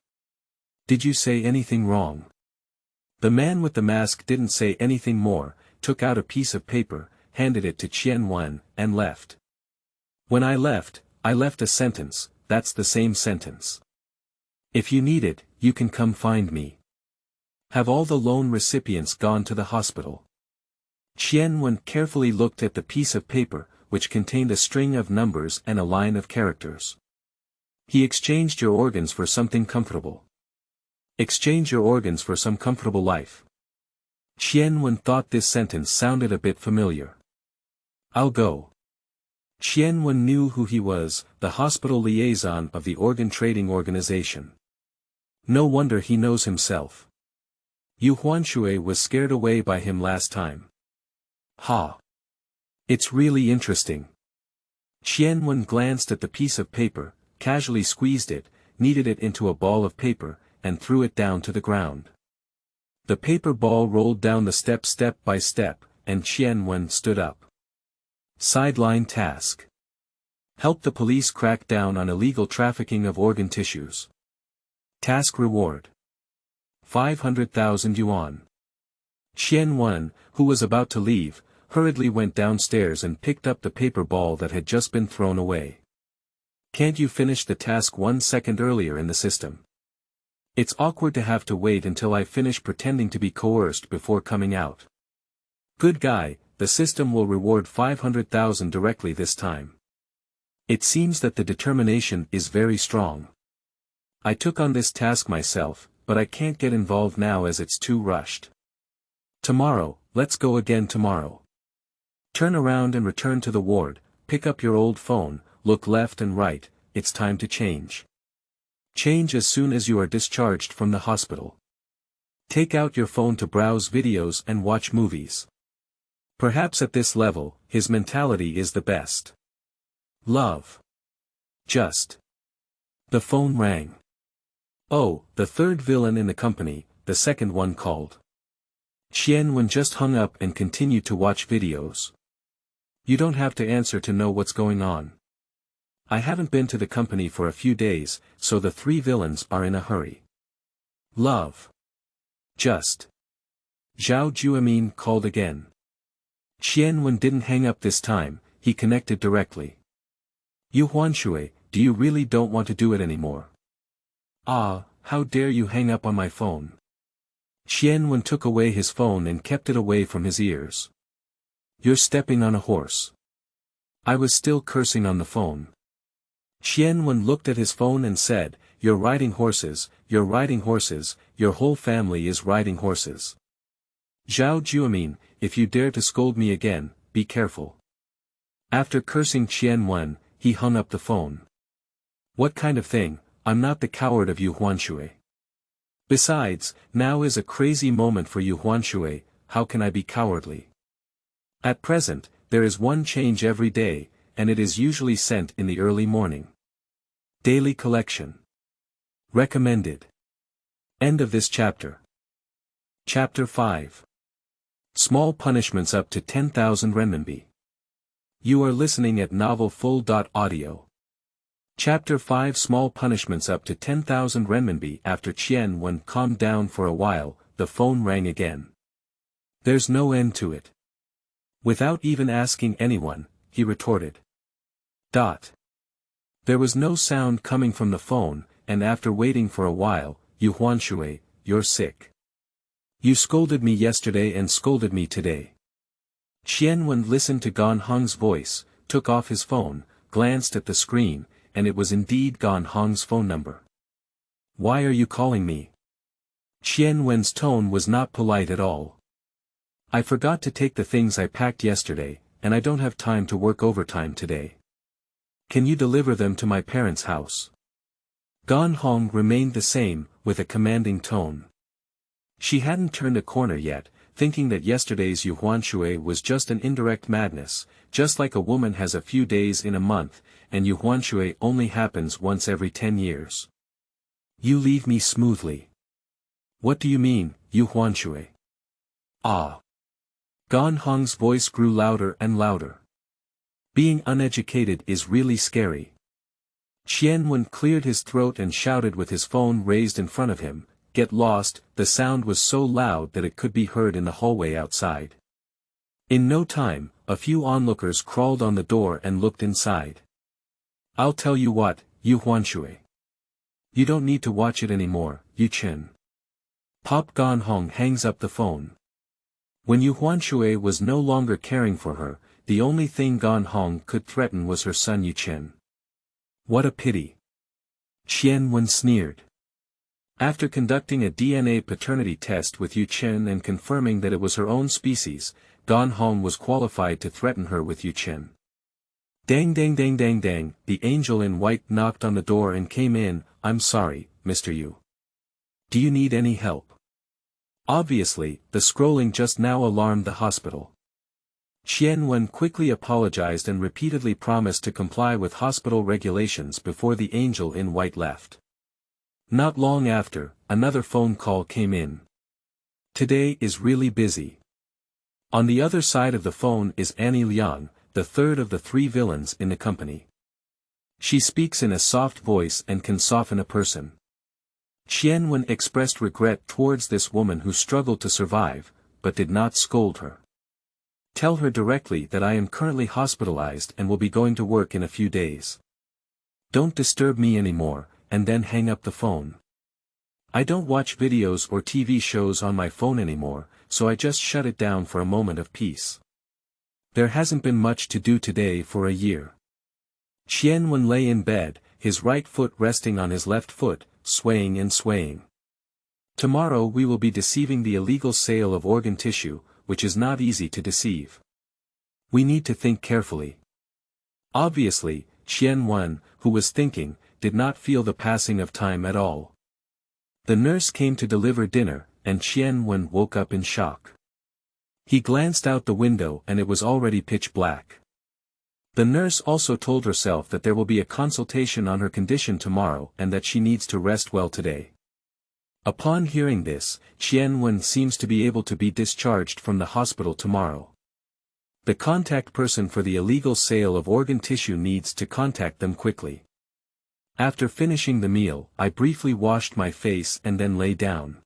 Did you say anything wrong? The man with the mask didn't say anything more, took out a piece of paper, handed it to Qian Wen, and left. When I left a sentence. That's the same sentence. If you need it, you can come find me. Have all the loan recipients gone to the hospital? Qian Wen carefully looked at the piece of paper, which contained a string of numbers and a line of characters. He exchanged your organs for something comfortable. Exchange your organs for some comfortable life. Qianwen thought this sentence sounded a bit familiar. I'll go. Qianwen knew who he was, the hospital liaison of the organ trading organization. No wonder he knows himself. Yu Huanshui was scared away by him last time. Ha! It's really interesting. Qianwen glanced at the piece of paper, casually squeezed it, kneaded it into a ball of paper, and threw it down to the ground. The paper ball rolled down the steps step by step, and Qianwen stood up. Sideline task. Help the police crack down on illegal trafficking of organ tissues. Task reward. 500,000 yuan. Qianwen, who was about to leave, hurriedly went downstairs and picked up the paper ball that had just been thrown away. Can't you finish the task 1 second earlier in the system? It's awkward to have to wait until I finish pretending to be coerced before coming out. Good guy, the system will reward 500,000 directly this time. It seems that the determination is very strong. I took on this task myself, but I can't get involved now as it's too rushed. Tomorrow, let's go again tomorrow. Turn around and return to the ward, pick up your old phone, look left and right, it's time to change. Change as soon as you are discharged from the hospital. Take out your phone to browse videos and watch movies. Perhaps at this level, his mentality is the best. Love. Just. The phone rang. Oh, the third villain in the company, the second one called. Qianwen just hung up and continued to watch videos. You don't have to answer to know what's going on. I haven't been to the company for a few days, so the three villains are in a hurry. Love. Just. Zhao Juemin called again. Qianwen didn't hang up this time, he connected directly. Yu Huanshui, do you really don't want to do it anymore? Ah, how dare you hang up on my phone? Qianwen took away his phone and kept it away from his ears. You're stepping on a horse. I was still cursing on the phone. Qianwen looked at his phone and said, You're riding horses, your whole family is riding horses. Zhao Juemin, if you dare to scold me again, be careful. After cursing Qianwen, he hung up the phone. What kind of thing, I'm not the coward of Yu Huanshui. Besides, now is a crazy moment for Yu Huanshui, how can I be cowardly? At present, there is one change every day, and it is usually sent in the early morning. Daily collection. Recommended. End of this chapter. Chapter 5. Small punishments up to 10,000 renminbi. You are listening at novelfull.audio. Chapter 5. Small punishments up to 10,000 renminbi. After Qianwen calmed down for a while, the phone rang again. There's no end to it. Without even asking anyone, he retorted. There was no sound coming from the phone, and after waiting for a while, Yu Huanshui, you're sick. You scolded me yesterday and scolded me today. Qianwen listened to Gan Hong's voice, took off his phone, glanced at the screen, and it was indeed Gan Hong's phone number. Why are you calling me? Qianwen's tone was not polite at all. I forgot to take the things I packed yesterday, and I don't have time to work overtime today. Can you deliver them to my parents' house? Gan Hong remained the same, with a commanding tone. She hadn't turned a corner yet, thinking that yesterday's Yu Huanshui was just an indirect madness, just like a woman has a few days in a month, and Yu Huanshui only happens once every 10 years. You leave me smoothly. What do you mean, Yu Huanshui? Ah. Gan Hong's voice grew louder and louder. Being uneducated is really scary. Qianwen cleared his throat and shouted with his phone raised in front of him, Get lost. The sound was so loud that it could be heard in the hallway outside. In no time, a few onlookers crawled on the door and looked inside. I'll tell you what, Yu Huanshui. You don't need to watch it anymore, Yu Chen. Pop. Gan Hong hangs up the phone. When Yu Huanshui was no longer caring for her, the only thing Gan Hong could threaten was her son Yu Chen. What a pity. Qian Wen sneered. After conducting a DNA paternity test with Yu Chen and confirming that it was her own species, Gan Hong was qualified to threaten her with Yu Chen. Dang dang dang dang dang, the angel in white knocked on the door and came in. I'm sorry, Mr. Yu. Do you need any help? Obviously, the scrolling just now alarmed the hospital. Qian Wen quickly apologized and repeatedly promised to comply with hospital regulations before the angel in white left. Not long after, another phone call came in. Today is really busy. On the other side of the phone is Annie Liang, the third of the three villains in the company. She speaks in a soft voice and can soften a person. Qian Wen expressed regret towards this woman who struggled to survive, but did not scold her. Tell her directly that I am currently hospitalized and will be going to work in a few days. Don't disturb me anymore, and then hang up the phone. I don't watch videos or TV shows on my phone anymore, so I just shut it down for a moment of peace. There hasn't been much to do today for a year. Qian Wen lay in bed, his right foot resting on his left foot, swaying and swaying. Tomorrow we will be deceiving the illegal sale of organ tissue, which is not easy to deceive. We need to think carefully. Obviously, Qian Wen, who was thinking, did not feel the passing of time at all. The nurse came to deliver dinner, and Qian Wen woke up in shock. He glanced out the window and it was already pitch black. The nurse also told herself that there will be a consultation on her condition tomorrow and that she needs to rest well today. Upon hearing this, Qian Wen seems to be able to be discharged from the hospital tomorrow. The contact person for the illegal sale of organ tissue needs to contact them quickly. After finishing the meal, I briefly washed my face and then lay down.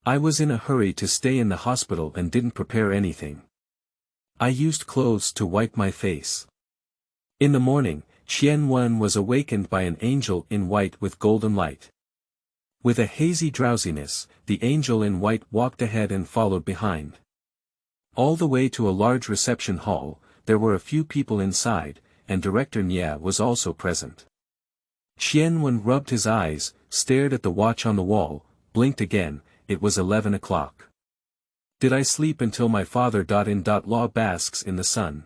I was in a hurry to stay in the hospital and didn't prepare anything. I used clothes to wipe my face. In the morning, Qian Wen was awakened by an angel in white with golden light. With a hazy drowsiness, the angel in white walked ahead and followed behind. All the way to a large reception hall, there were a few people inside, and Director Nia was also present. Qian Wen rubbed his eyes, stared at the watch on the wall, blinked again. It was 11 o'clock. Did I sleep until my father in law basks in the sun?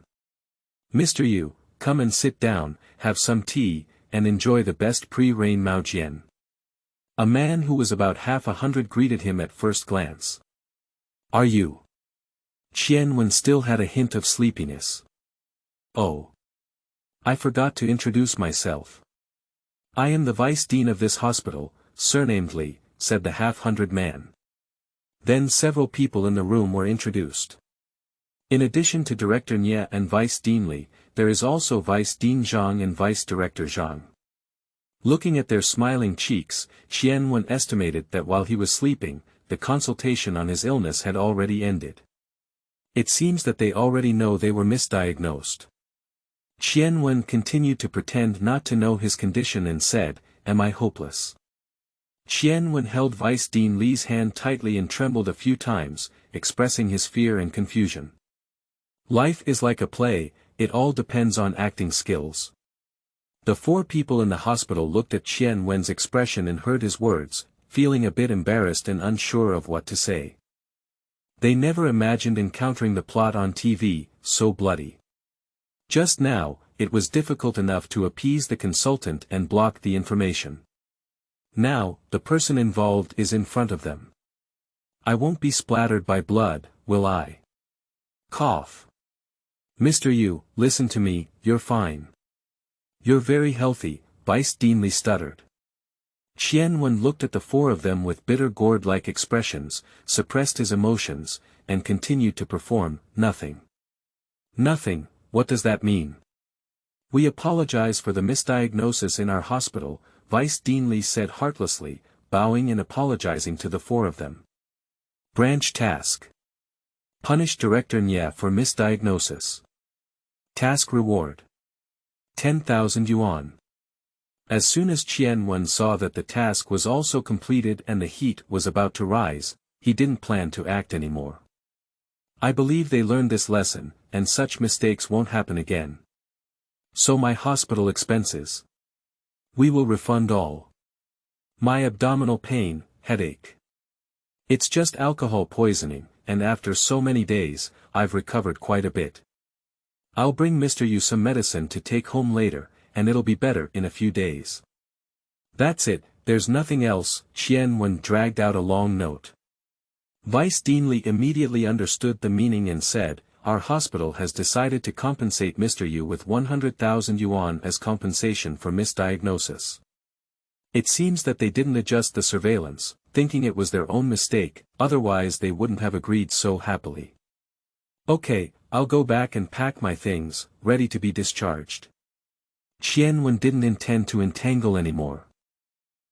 Mr. Yu, come and sit down, have some tea, and enjoy the best pre-rain Maojian. A man who was about 100 greeted him at first glance. Are you? Qian Wen still had a hint of sleepiness. Oh. I forgot to introduce myself. I am the vice dean of this hospital, surnamed Li, said the 100 man. Then several people in the room were introduced. In addition to Director Nia and Vice Dean Li, there is also Vice Dean Zhang and Vice Director Zhang. Looking at their smiling cheeks, Qian Wen estimated that while he was sleeping, the consultation on his illness had already ended. It seems that they already know they were misdiagnosed. Qian Wen continued to pretend not to know his condition and said, "Am I hopeless?" Qian Wen held Vice Dean Li's hand tightly and trembled a few times, expressing his fear and confusion. Life is like a play, it all depends on acting skills. The four people in the hospital looked at Qian Wen's expression and heard his words, feeling a bit embarrassed and unsure of what to say. They never imagined encountering the plot on TV, so bloody. Just now, it was difficult enough to appease the consultant and block the information. Now, the person involved is in front of them. I won't be splattered by blood, will I? Cough. Mr. Yu, listen to me, you're fine. You're very healthy, Vice Dean Li stuttered. Qian Wen looked at the four of them with bitter gourd-like expressions, suppressed his emotions, and continued to perform, nothing. Nothing, what does that mean? We apologize for the misdiagnosis in our hospital, Vice Dean Li said heartlessly, bowing and apologizing to the four of them. Branch task. Punish Director Nia for misdiagnosis. Task reward. 10,000 yuan. As soon as Qian Wen saw that the task was also completed and the heat was about to rise, he didn't plan to act anymore. I believe they learned this lesson, and such mistakes won't happen again. So my hospital expenses. We will refund all. My abdominal pain, headache. It's just alcohol poisoning, and after so many days, I've recovered quite a bit. I'll bring Mr. Yu some medicine to take home later, and it'll be better in a few days. That's it, there's nothing else. Qian Wen dragged out a long note. Vice Dean Li immediately understood the meaning and said, our hospital has decided to compensate Mr. Yu with 100,000 yuan as compensation for misdiagnosis. It seems that they didn't adjust the surveillance, thinking it was their own mistake, otherwise they wouldn't have agreed so happily. Okay, I'll go back and pack my things, ready to be discharged. Qian Wen didn't intend to entangle anymore.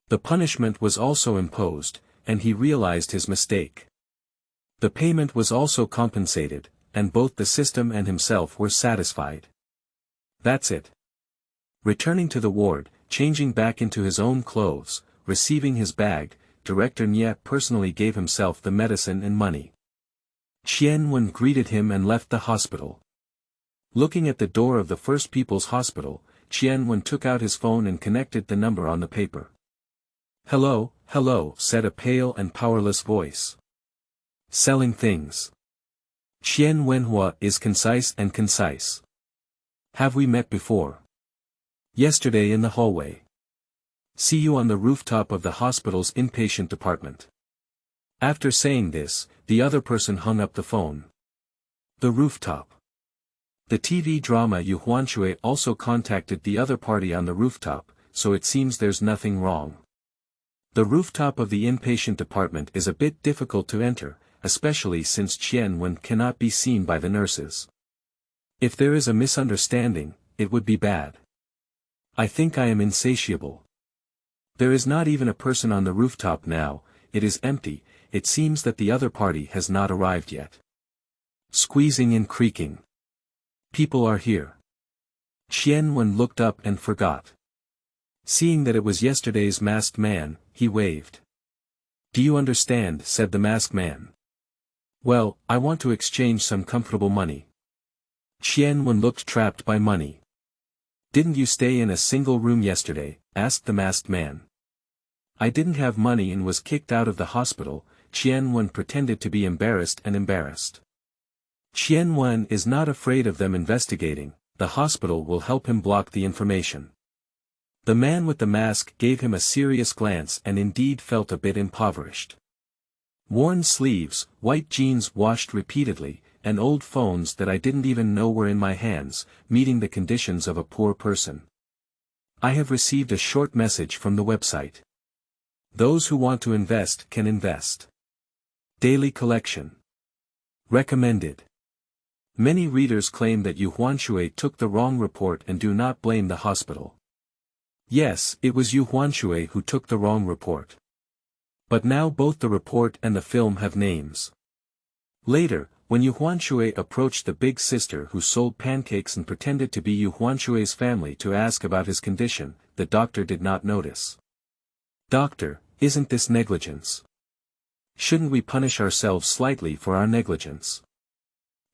The punishment was also imposed, and he realized his mistake. The payment was also compensated, and both the system and himself were satisfied. That's it. Returning to the ward, changing back into his own clothes, receiving his bag, Director Nye personally gave himself the medicine and money. Qian Wen greeted him and left the hospital. Looking at the door of the First People's Hospital, Qian Wen took out his phone and connected the number on the paper. Hello, hello, said a pale and powerless voice. Selling things. Qian Wenhua is concise and concise. Have we met before? Yesterday in the hallway. See you on the rooftop of the hospital's inpatient department. After saying this, the other person hung up the phone. The rooftop. The TV drama Yu Huanshui also contacted the other party on the rooftop, so it seems there's nothing wrong. The rooftop of the inpatient department is a bit difficult to enter, especially since Qian Wen cannot be seen by the nurses. If there is a misunderstanding, it would be bad. I think I am insatiable. There is not even a person on the rooftop now, it is empty, it seems that the other party has not arrived yet. Squeezing and creaking. People are here. Qian Wen looked up and forgot. Seeing that it was yesterday's masked man, he waved. Do you understand? Said the masked man. Well, I want to exchange some comfortable money. Qian Wen looked trapped by money. Didn't you stay in a single room yesterday? Asked the masked man. I didn't have money and was kicked out of the hospital. Qian Wen pretended to be embarrassed and embarrassed. Qian Wen is not afraid of them investigating, the hospital will help him block the information. The man with the mask gave him a serious glance and indeed felt a bit impoverished. Worn sleeves, white jeans washed repeatedly, and old phones that I didn't even know were in my hands, meeting the conditions of a poor person. I have received a short message from the website. Those who want to invest can invest. Daily collection. Recommended. Many readers claim that Yu Huanshui took the wrong report and do not blame the hospital. Yes, it was Yu Huanshui who took the wrong report. But now both the report and the film have names. Later, when Yu Huanshui approached the big sister who sold pancakes and pretended to be Yu Huanshui's family to ask about his condition, the doctor did not notice. Doctor, isn't this negligence? Shouldn't we punish ourselves slightly for our negligence?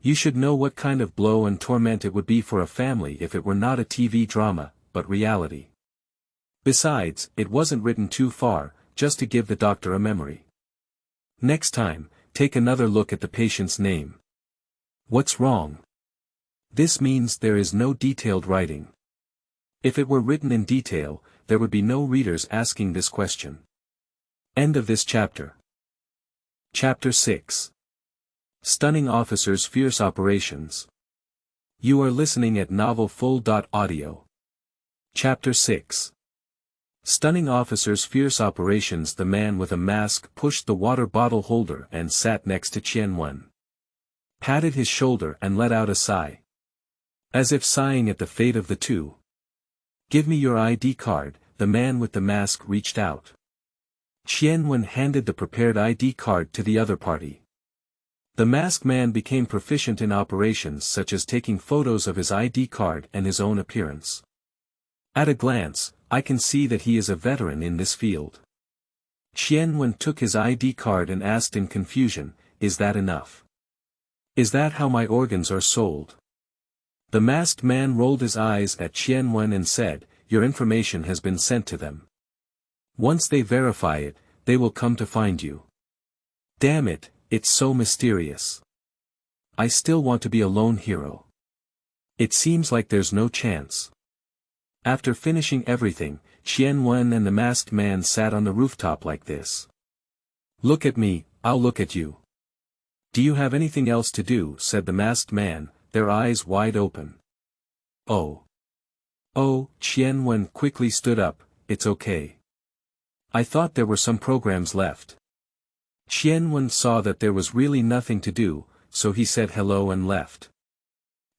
You should know what kind of blow and torment it would be for a family if it were not a TV drama, but reality. Besides, it wasn't written too far, just to give the doctor a memory. Next time, take another look at the patient's name. What's wrong? This means there is no detailed writing. If it were written in detail, there would be no readers asking this question. End of this chapter. Chapter 6. Stunning Officers' Fierce Operations. You are listening at novelfull.audio. Chapter 6. Stunning Officers' Fierce Operations. The man with a mask pushed the water bottle holder and sat next to Qian Wen. Patted his shoulder and let out a sigh. As if sighing at the fate of the two. Give me your ID card, the man with the mask reached out. Qian Wen handed the prepared ID card to the other party. The masked man became proficient in operations such as taking photos of his ID card and his own appearance. At a glance, I can see that he is a veteran in this field. Qian Wen took his ID card and asked in confusion, is that enough? Is that how my organs are sold? The masked man rolled his eyes at Qian Wen and said, your information has been sent to them. Once they verify it, they will come to find you. Damn it, it's so mysterious. I still want to be a lone hero. It seems like there's no chance. After finishing everything, Qian Wen and the masked man sat on the rooftop like this. Look at me, I'll look at you. Do you have anything else to do? Said the masked man, their eyes wide open. Oh. Oh, Qian Wen quickly stood up, it's okay. I thought there were some programs left. Qian Wen saw that there was really nothing to do, so he said hello and left.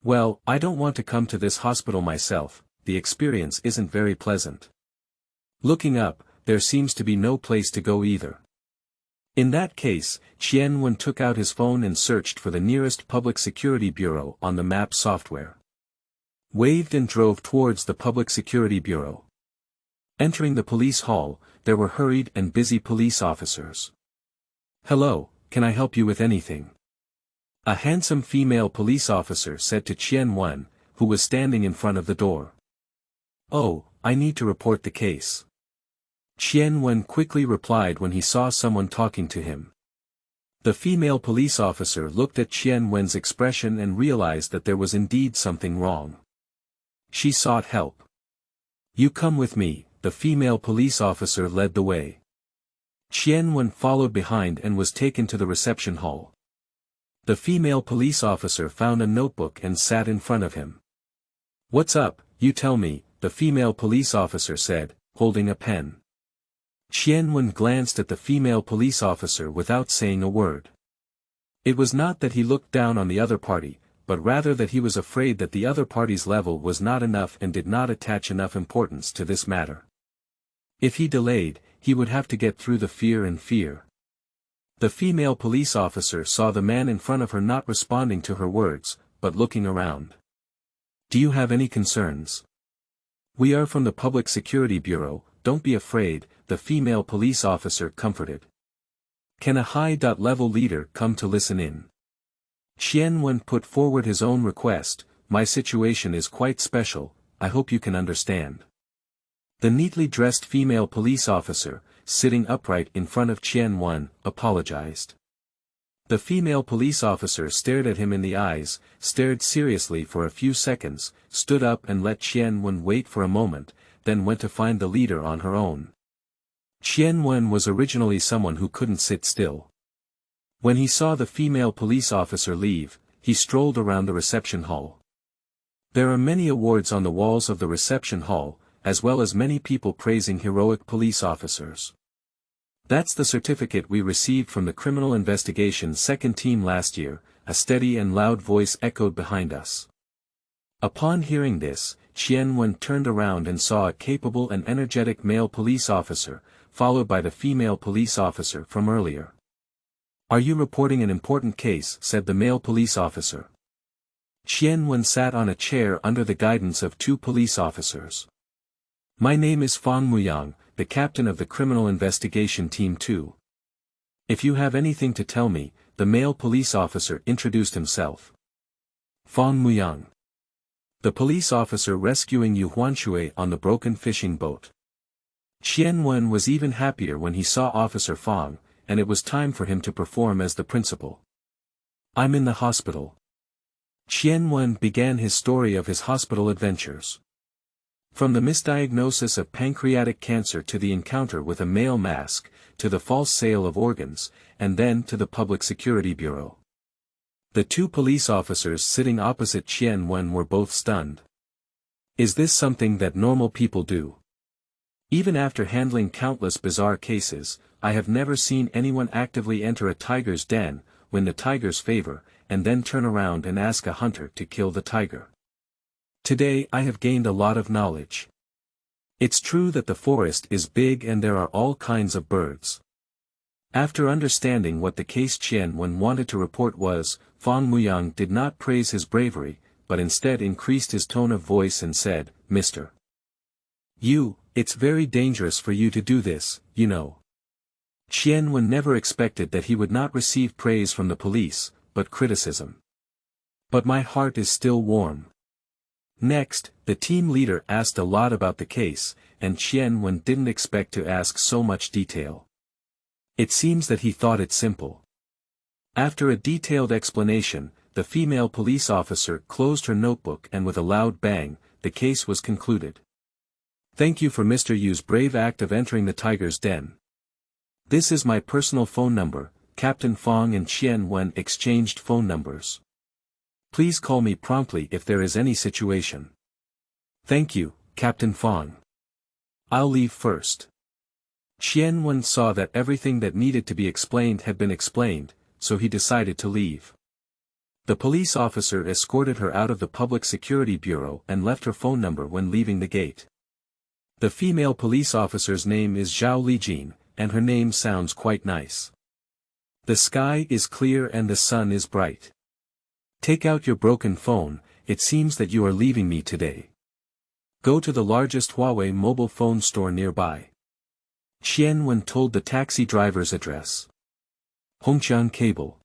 Well, I don't want to come to this hospital myself, the experience isn't very pleasant. Looking up, there seems to be no place to go either. In that case, Qian Wen took out his phone and searched for the nearest public security bureau on the map software. Waved and drove towards the public security bureau. Entering the police hall, there were hurried and busy police officers. Hello, can I help you with anything? A handsome female police officer said to Qian Wen, who was standing in front of the door. Oh, I need to report the case. Qian Wen quickly replied when he saw someone talking to him. The female police officer looked at Qian Wen's expression and realized that there was indeed something wrong. She sought help. You come with me, the female police officer led the way. Qian Wen followed behind and was taken to the reception hall. The female police officer found a notebook and sat in front of him. What's up, you tell me, the female police officer said, holding a pen. Qian Wen glanced at the female police officer without saying a word. It was not that he looked down on the other party, but rather that he was afraid that the other party's level was not enough and did not attach enough importance to this matter. If he delayed, he would have to get through the fear. The female police officer saw the man in front of her not responding to her words, but looking around. Do you have any concerns? We are from the Public Security Bureau, don't be afraid, the female police officer comforted. Can a high-level leader come to listen in? Qian Wen put forward his own request, my situation is quite special, I hope you can understand. The neatly dressed female police officer, sitting upright in front of Qian Wen, apologized. The female police officer stared at him in the eyes, stared seriously for a few seconds, stood up and let Qian Wen wait for a moment, then went to find the leader on her own. Qian Wen was originally someone who couldn't sit still. When he saw the female police officer leave, he strolled around the reception hall. There are many awards on the walls of the reception hall, as well as many people praising heroic police officers. That's the certificate we received from the Criminal Investigation Second Team last year, a steady and loud voice echoed behind us. Upon hearing this, Qian Wen turned around and saw a capable and energetic male police officer, followed by the female police officer from earlier. Are you reporting an important case? Said the male police officer. Qian Wen sat on a chair under the guidance of two police officers. My name is Fang Muyang, the captain of the Criminal Investigation Team 2. If you have anything to tell me, the male police officer introduced himself. Fang Muyang. The police officer rescuing Yu Huanshui on the broken fishing boat. Qian Wen was even happier when he saw Officer Fang, and it was time for him to perform as the principal. I'm in the hospital. Qian Wen began his story of his hospital adventures. From the misdiagnosis of pancreatic cancer to the encounter with a male mask, to the false sale of organs, and then to the Public Security Bureau. The two police officers sitting opposite Qian Wen were both stunned. Is this something that normal people do? Even after handling countless bizarre cases, I have never seen anyone actively enter a tiger's den, win the tiger's favor, and then turn around and ask a hunter to kill the tiger. Today I have gained a lot of knowledge. It's true that the forest is big and there are all kinds of birds. After understanding what the case Qian Wen wanted to report was, Fang Muyang did not praise his bravery, but instead increased his tone of voice and said, Mr. Yu, it's very dangerous for you to do this, you know. Qian Wen never expected that he would not receive praise from the police, but criticism. But my heart is still warm. Next, the team leader asked a lot about the case, and Qian didn't expect to ask so much detail. It seems that he thought it simple. After a detailed explanation, the female police officer closed her notebook and with a loud bang, the case was concluded. Thank you for Mr. Yu's brave act of entering the tiger's den. This is my personal phone number. Captain Fong and Qian exchanged phone numbers. Please call me promptly if there is any situation. Thank you, Captain Fong. I'll leave first. Qian saw that everything that needed to be explained had been explained, so he decided to leave. The police officer escorted her out of the Public Security Bureau and left her phone number when leaving the gate. The female police officer's name is Zhao Lijin, and her name sounds quite nice. The sky is clear and the sun is bright. Take out your broken phone, it seems that you are leaving me today. Go to the largest Huawei mobile phone store nearby. Qian told the taxi driver's address. Hongqiang Cable.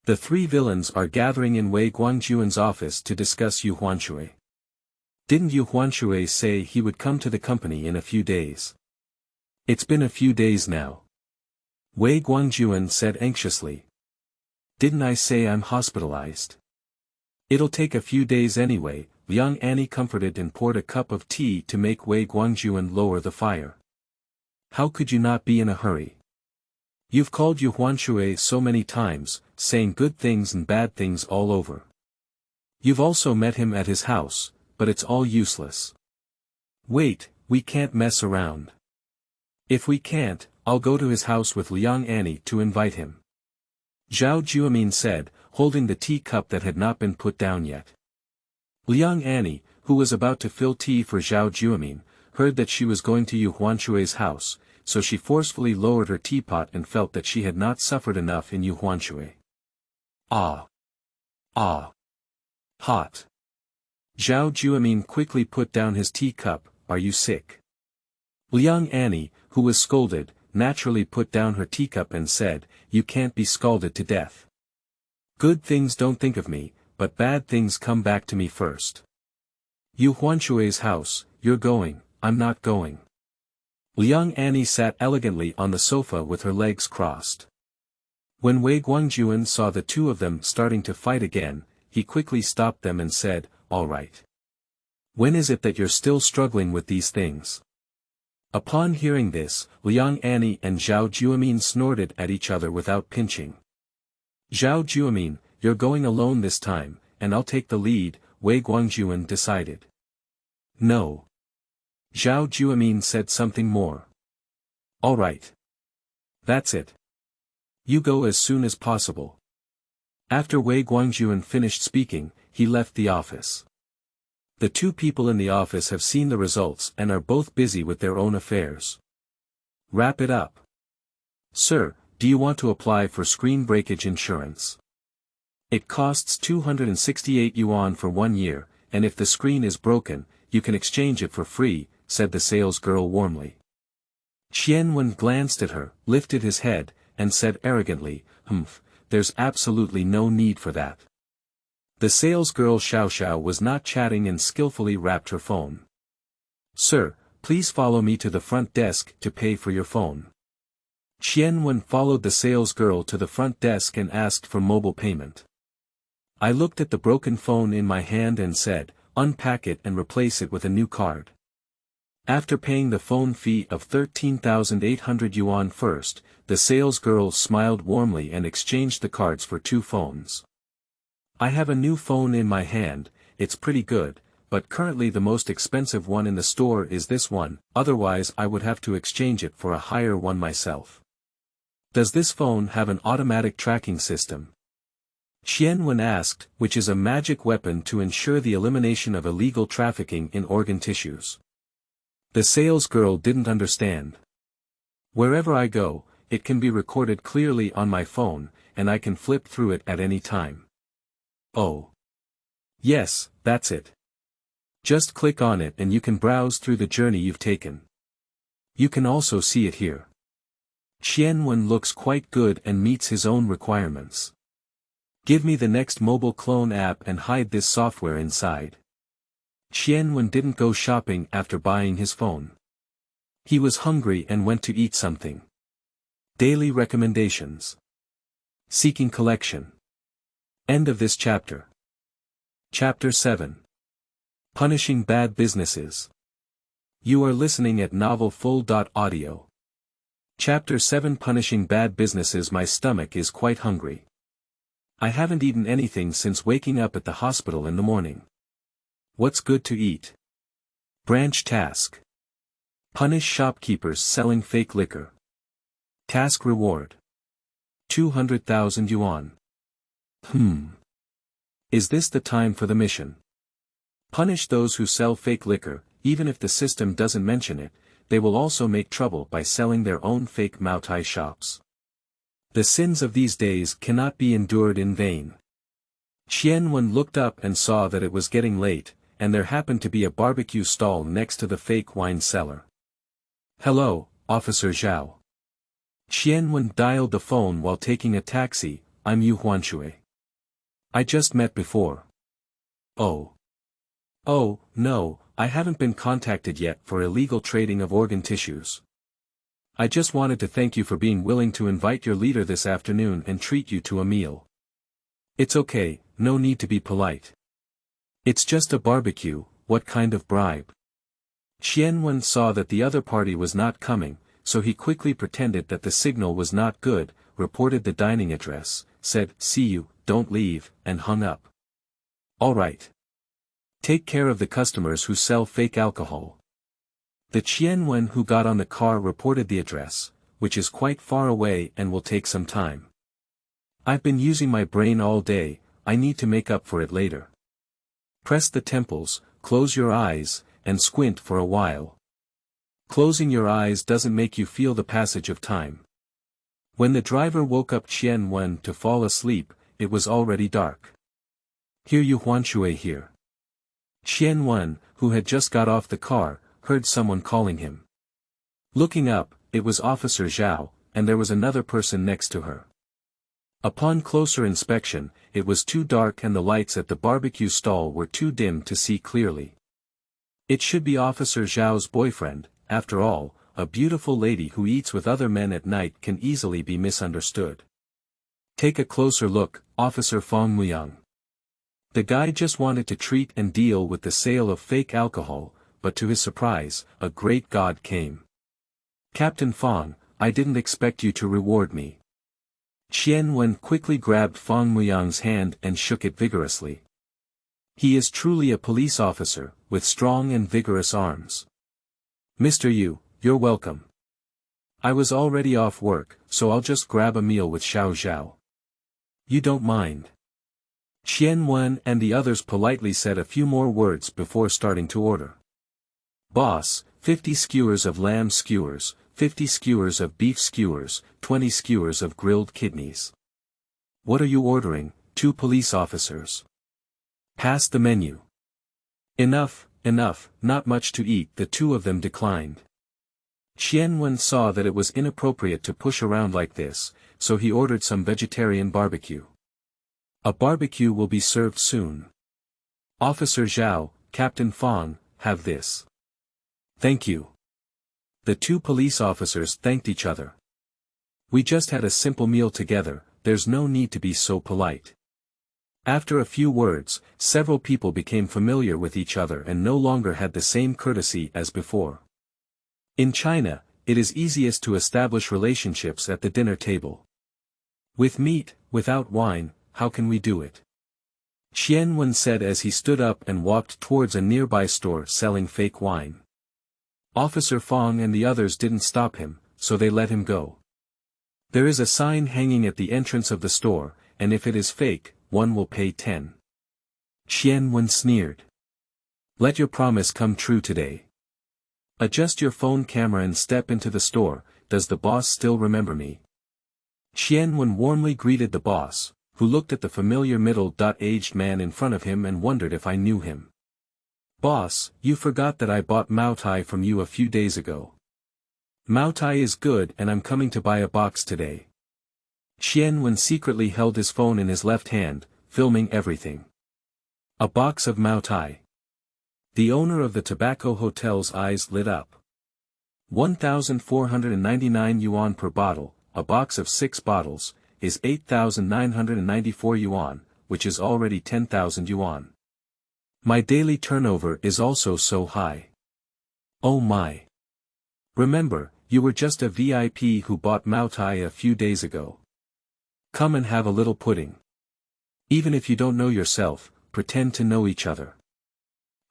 The three villains are gathering in Wei Guangjuan's office to discuss Yu Huanshui. Didn't Yu Huanshui say he would come to the company in a few days? It's been a few days now. Wei Guangjuan said anxiously. Didn't I say I'm hospitalized? It'll take a few days anyway. Liang Annie comforted and poured a cup of tea to make Wei Guangjuan lower the fire. How could you not be in a hurry? You've called Yu Huanshui so many times, saying good things and bad things all over. You've also met him at his house, but it's all useless. Wait, we can't mess around. If we can't, I'll go to his house with Liang Annie to invite him. Zhao Juemin said, holding the tea cup that had not been put down yet. Liang Annie, who was about to fill tea for Zhao Juemin, heard that she was going to Yu Huanshui's house, so she forcefully lowered her teapot and felt that she had not suffered enough in Yu Huanshui. Ah! Ah! Hot! Zhao Juemin quickly put down his teacup. Are you sick? Liang Annie, who was scolded, naturally put down her teacup and said, you can't be scalded to death. Good things don't think of me, but bad things come back to me first. Yu Huanshui's house, you're going, I'm not going. Liang Annie sat elegantly on the sofa with her legs crossed. When Wei Guangjuan saw the two of them starting to fight again, he quickly stopped them and said, all right. When is it that you're still struggling with these things? Upon hearing this, Liang Annie and Zhao Juemin snorted at each other without pinching. Zhao Juemin, you're going alone this time, and I'll take the lead, Wei Guangjuan decided. No. Zhao Juemin said something more. All right. That's it. You go as soon as possible. After Wei Guangjuan finished speaking, he left the office. The two people in the office have seen the results and are both busy with their own affairs. Wrap it up. Sir, do you want to apply for screen breakage insurance? It costs 268 yuan for 1 year, and if the screen is broken, you can exchange it for free, said the sales girl warmly. Qian glanced at her, lifted his head, and said arrogantly, there's absolutely no need for that. The sales girl Xiao was not chatting and skillfully wrapped her phone. Sir, please follow me to the front desk to pay for your phone. Qian followed the sales girl to the front desk and asked for mobile payment. I looked at the broken phone in my hand and said, unpack it and replace it with a new card. After paying the phone fee of 13,800 yuan first, the sales girl smiled warmly and exchanged the cards for 2 phones. I have a new phone in my hand, it's pretty good, but currently the most expensive one in the store is this one, otherwise I would have to exchange it for a higher one myself. Does this phone have an automatic tracking system? Qian asked, which is a magic weapon to ensure the elimination of illegal trafficking in organ tissues. The sales girl didn't understand. Wherever I go, it can be recorded clearly on my phone, and I can flip through it at any time. Oh. Yes, that's it. Just click on it and you can browse through the journey you've taken. You can also see it here. Qian looks quite good and meets his own requirements. Give me the next mobile clone app and hide this software inside. Qianwen didn't go shopping after buying his phone. He was hungry and went to eat something. Daily recommendations. Seeking collection. End of this chapter. Chapter 7. Punishing bad businesses. You are listening at novelfull.audio. Chapter 7. Punishing bad businesses. My stomach is quite hungry. I haven't eaten anything since waking up at the hospital in the morning. What's good to eat? Branch task. Punish shopkeepers selling fake liquor. Task reward. 200,000 yuan. Is this the time for the mission? Punish those who sell fake liquor, even if the system doesn't mention it, they will also make trouble by selling their own fake Maotai shops. The sins of these days cannot be endured in vain. Qianwen looked up and saw that it was getting late, and there happened to be a barbecue stall next to the fake wine cellar. Hello, Officer Zhao. Qianwen dialed the phone while taking a taxi. I'm Yu Huanshui. I just met before. Oh, no, I haven't been contacted yet for illegal trading of organ tissues. I just wanted to thank you for being willing to invite your leader this afternoon and treat you to a meal. It's okay, no need to be polite. It's just a barbecue, what kind of bribe? Qianwen saw that the other party was not coming, so he quickly pretended that the signal was not good, reported the dining address, said, "See you, don't leave," and hung up. All right. Take care of the customers who sell fake alcohol. The Qianwen who got on the car reported the address, which is quite far away and will take some time. I've been using my brain all day, I need to make up for it later. Press the temples, close your eyes, and squint for a while. Closing your eyes doesn't make you feel the passage of time. When the driver woke up Qianwen to fall asleep, it was already dark. Hear Yu Huanshui here. Qianwen, who had just got off the car, heard someone calling him. Looking up, it was Officer Zhao, and there was another person next to her. Upon closer inspection, it was too dark and the lights at the barbecue stall were too dim to see clearly. It should be Officer Zhao's boyfriend. After all, a beautiful lady who eats with other men at night can easily be misunderstood. Take a closer look, Officer Fong Muyang. The guy just wanted to treat and deal with the sale of fake alcohol, but to his surprise, a great god came. Captain Fong, I didn't expect you to reward me. Qianwen quickly grabbed Fong Muyang's hand and shook it vigorously. He is truly a police officer, with strong and vigorous arms. Mr. Yu, you're welcome. I was already off work, so I'll just grab a meal with Xiao Zhao. You don't mind. Qianwen and the others politely said a few more words before starting to order. Boss, 50 skewers of lamb skewers, 50 skewers of beef skewers, 20 skewers of grilled kidneys. What are you ordering, 2 police officers? Pass the menu. Enough, not much to eat. The 2 of them declined. Qianwen saw that it was inappropriate to push around like this, so he ordered some vegetarian barbecue. A barbecue will be served soon. Officer Zhao, Captain Fong, have this. Thank you. The 2 police officers thanked each other. We just had a simple meal together, there's no need to be so polite. After a few words, several people became familiar with each other and no longer had the same courtesy as before. In China, it is easiest to establish relationships at the dinner table. With meat, without wine, how can we do it? Qianwen said as he stood up and walked towards a nearby store selling fake wine. Officer Fong and the others didn't stop him, so they let him go. There is a sign hanging at the entrance of the store, and if it is fake, one will pay 10. Qianwen sneered. Let your promise come true today. Adjust your phone camera and step into the store. Does the boss still remember me? Qianwen warmly greeted the boss, who looked at the familiar middle-aged man in front of him and wondered if I knew him. Boss, you forgot that I bought Maotai from you a few days ago. Maotai is good and I'm coming to buy a box today. Qianwen secretly held his phone in his left hand, filming everything. A box of Maotai. The owner of the tobacco hotel's eyes lit up. 1,499 yuan per bottle, a box of 6 bottles, is 8,994 yuan, which is already 10,000 yuan. My daily turnover is also so high. Oh my. Remember, you were just a VIP who bought Maotai a few days ago. Come and have a little pudding. Even if you don't know yourself, pretend to know each other.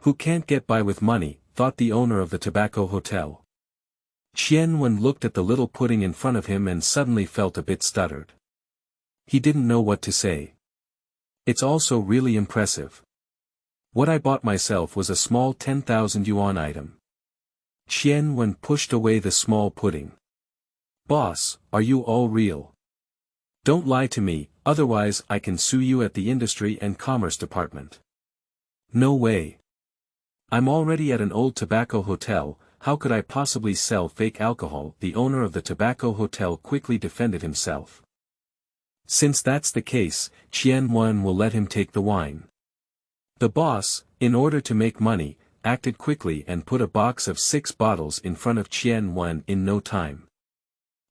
Who can't get by with money, thought the owner of the tobacco hotel. Qian Wen looked at the little pudding in front of him and suddenly felt a bit stuttered. He didn't know what to say. It's also really impressive. What I bought myself was a small 10,000 yuan item. Qian Wen pushed away the small pudding. Boss, are you all real? Don't lie to me, otherwise I can sue you at the Industry and Commerce Department. No way. I'm already at an old tobacco hotel, how could I possibly sell fake alcohol? The owner of the tobacco hotel quickly defended himself. Since that's the case, Qian Wen will let him take the wine. The boss, in order to make money, acted quickly and put a box of 6 bottles in front of Qian Wen in no time.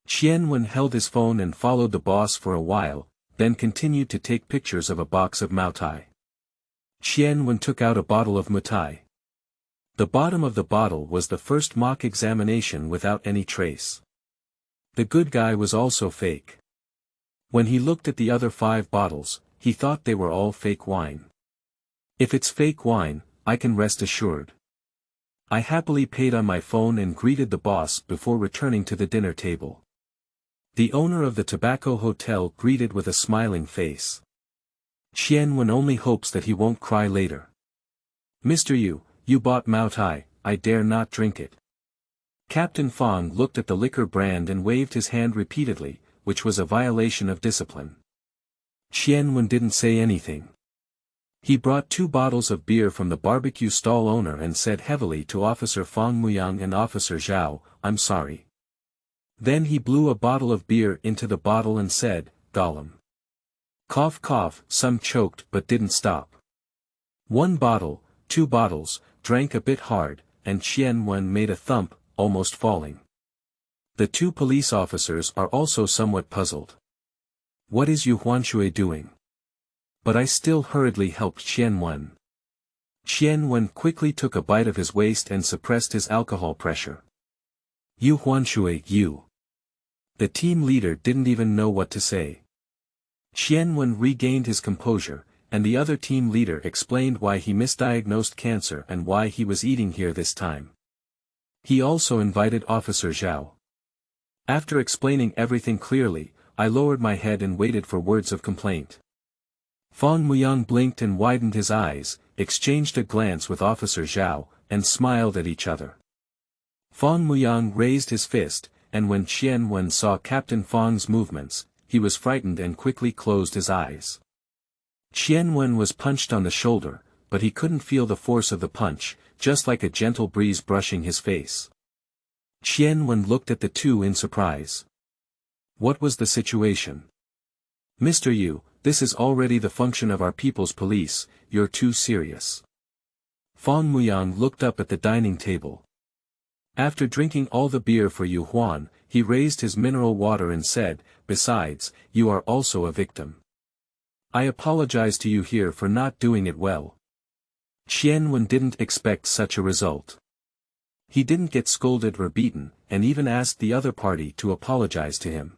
Qian Wen held his phone and followed the boss for a while, then continued to take pictures of a box of Maotai. Qian Wen took out a bottle of Maotai. The bottom of the bottle was the first mock examination without any trace. The good guy was also fake. When he looked at the other 5 bottles, he thought they were all fake wine. If it's fake wine, I can rest assured. I happily paid on my phone and greeted the boss before returning to the dinner table. The owner of the tobacco hotel greeted with a smiling face. Qian Wen only hopes that he won't cry later. Mr. Yu, you bought Maotai, I dare not drink it. Captain Fong looked at the liquor brand and waved his hand repeatedly, which was a violation of discipline. Qian Wen didn't say anything. He brought 2 bottles of beer from the barbecue stall owner and said heavily to Officer Fong Muyang and Officer Zhao, I'm sorry. Then he blew a bottle of beer into the bottle and said, Gollum. Cough cough, some choked but didn't stop. 1 bottle, 2 bottles, drank a bit hard, and Qian Wen made a thump, almost falling. The 2 police officers are also somewhat puzzled. What is Yu Huanshui doing? But I still hurriedly helped Qian Wen. Qian Wen quickly took a bite of his waist and suppressed his alcohol pressure. Yu Huanshui, you. The team leader didn't even know what to say. Qian Wen regained his composure, and the other team leader explained why he misdiagnosed cancer and why he was eating here this time. He also invited Officer Zhao. After explaining everything clearly, I lowered my head and waited for words of complaint. Fong Muyang blinked and widened his eyes, exchanged a glance with Officer Zhao, and smiled at each other. Fong Muyang raised his fist, and when Qian Wen saw Captain Fong's movements, he was frightened and quickly closed his eyes. Qian Wen was punched on the shoulder, but he couldn't feel the force of the punch, just like a gentle breeze brushing his face. Qian Wen looked at the 2 in surprise. What was the situation? Mr. Yu, this is already the function of our people's police, you're too serious. Fong Muyang looked up at the dining table. After drinking all the beer for Yu Huan, he raised his mineral water and said, besides, you are also a victim. I apologize to you here for not doing it well. Qian Wen didn't expect such a result. He didn't get scolded or beaten, and even asked the other party to apologize to him.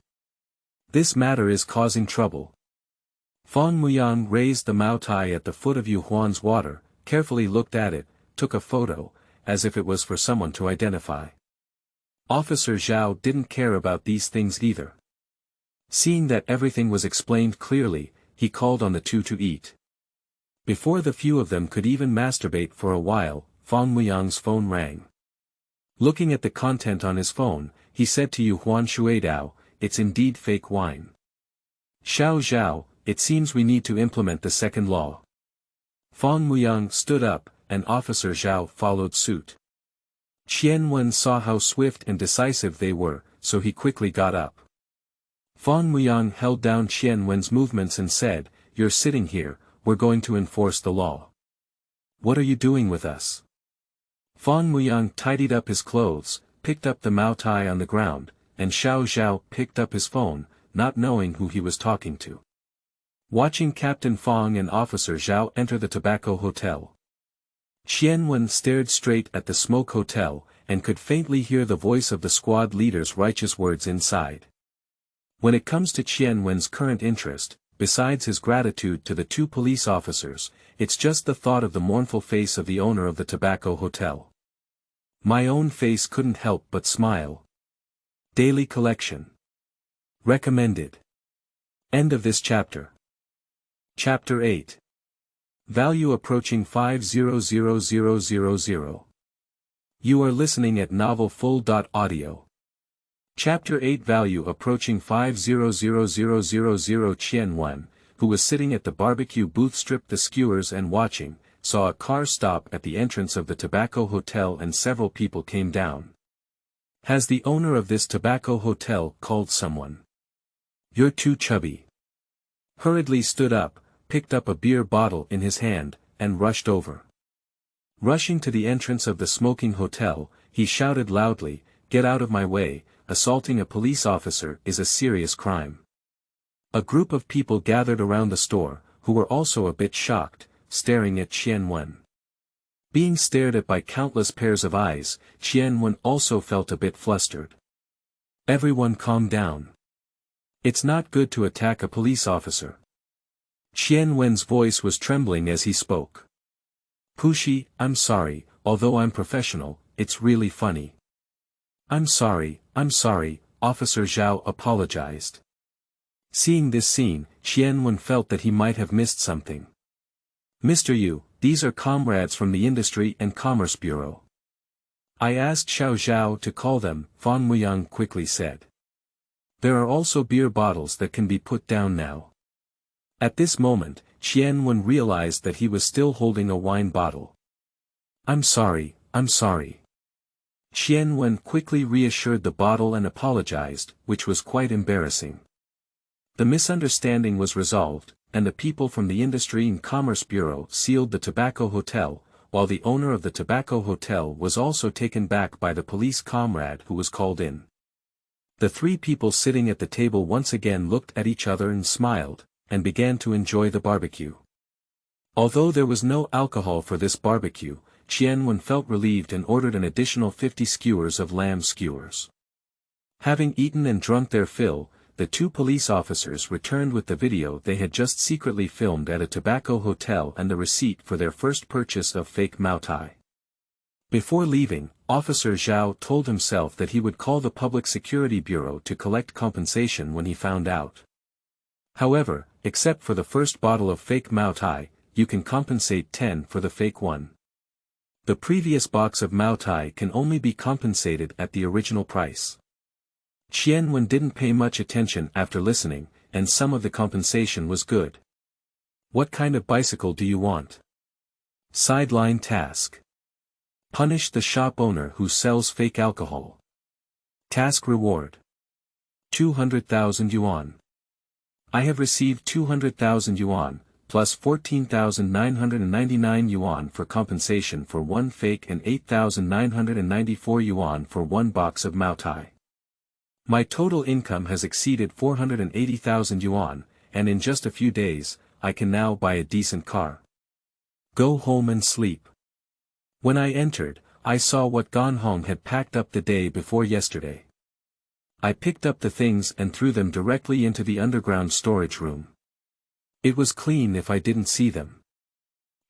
This matter is causing trouble. Fong Muyang raised the Maotai at the foot of Yu Huan's water, carefully looked at it, took a photo, as if it was for someone to identify. Officer Zhao didn't care about these things either. Seeing that everything was explained clearly, he called on the 2 to eat. Before the few of them could even masturbate for a while, Fong Muyang's phone rang. Looking at the content on his phone, he said to Yu Huanshui Dao, it's indeed fake wine. Xiao Zhao, it seems we need to implement the second law. Fong Muyang stood up, and Officer Zhao followed suit. Qian Wen saw how swift and decisive they were, so he quickly got up. Fong Muyang held down Qian Wen's movements and said, you're sitting here, we're going to enforce the law. What are you doing with us? Fang Muyang tidied up his clothes, picked up the Mao Tai on the ground, and Xiao Zhao picked up his phone, not knowing who he was talking to. Watching Captain Fang and Officer Zhao enter the tobacco hotel. Qian Wen stared straight at the smoke hotel, and could faintly hear the voice of the squad leader's righteous words inside. When it comes to Qian Wen's current interest, besides his gratitude to the two police officers, it's just the thought of the mournful face of the owner of the tobacco hotel. My own face couldn't help but smile. Daily collection. Recommended. End of this chapter. Chapter 8. Value approaching 500000. You are listening at novelfull.audio. Chapter 8. Value approaching 500000. Qian Wen, who was sitting at the barbecue booth, stripped the skewers and watching, saw a car stop at the entrance of the tobacco hotel and several people came down. Has the owner of this tobacco hotel called someone? You're too chubby. Hurriedly stood up, picked up a beer bottle in his hand, and rushed over. Rushing to the entrance of the smoking hotel, he shouted loudly, "Get out of my way, assaulting a police officer is a serious crime." A group of people gathered around the store, who were also a bit shocked, staring at Qian Wen. Being stared at by countless pairs of eyes, Qian Wen also felt a bit flustered. Everyone calm down. It's not good to attack a police officer. Qian Wen's voice was trembling as he spoke. Pushi, I'm sorry, although I'm professional, it's really funny. I'm sorry, Officer Zhao apologized. Seeing this scene, Qian Wen felt that he might have missed something. Mr. Yu, these are comrades from the Industry and Commerce Bureau. I asked Xiao Zhao to call them, Fan Muyang quickly said. There are also beer bottles that can be put down now. At this moment, Qian Wen realized that he was still holding a wine bottle. I'm sorry. Qian Wen quickly reassured the bottle and apologized, which was quite embarrassing. The misunderstanding was resolved, and the people from the Industry and Commerce Bureau sealed the tobacco hotel, while the owner of the tobacco hotel was also taken back by the police comrade who was called in. The three people sitting at the table once again looked at each other and smiled, and began to enjoy the barbecue. Although there was no alcohol for this barbecue, Qian Wen felt relieved and ordered an additional 50 skewers of lamb skewers. Having eaten and drunk their fill, the two police officers returned with the video they had just secretly filmed at a tobacco hotel and the receipt for their first purchase of fake Mao Tai. Before leaving, Officer Zhao told himself that he would call the Public Security Bureau to collect compensation when he found out. However, except for the first bottle of fake Mao Tai, you can compensate 10 for the fake one. The previous box of Mao Tai can only be compensated at the original price. Qian Wen didn't pay much attention after listening, and some of the compensation was good. What kind of bicycle do you want? Sideline task. Punish the shop owner who sells fake alcohol. Task reward. 200,000 yuan. I have received 200,000 yuan, plus 14,999 yuan for compensation for one fake and 8,994 yuan for one box of Mao Tai. My total income has exceeded 480,000 yuan, and in just a few days, I can now buy a decent car. Go home and sleep. When I entered, I saw what Gan Hong had packed up the day before yesterday. I picked up the things and threw them directly into the underground storage room. It was clean if I didn't see them.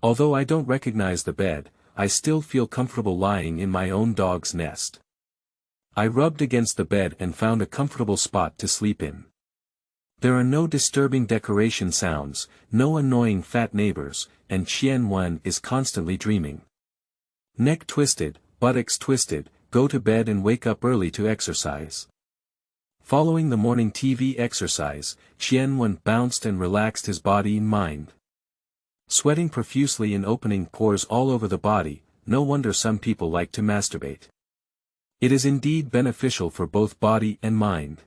Although I don't recognize the bed, I still feel comfortable lying in my own dog's nest. I rubbed against the bed and found a comfortable spot to sleep in. There are no disturbing decoration sounds, no annoying fat neighbors, and Qian Wen is constantly dreaming. Neck twisted, buttocks twisted, go to bed and wake up early to exercise. Following the morning TV exercise, Qian Wen bounced and relaxed his body and mind. Sweating profusely and opening pores all over the body, no wonder some people like to masturbate. It is indeed beneficial for both body and mind.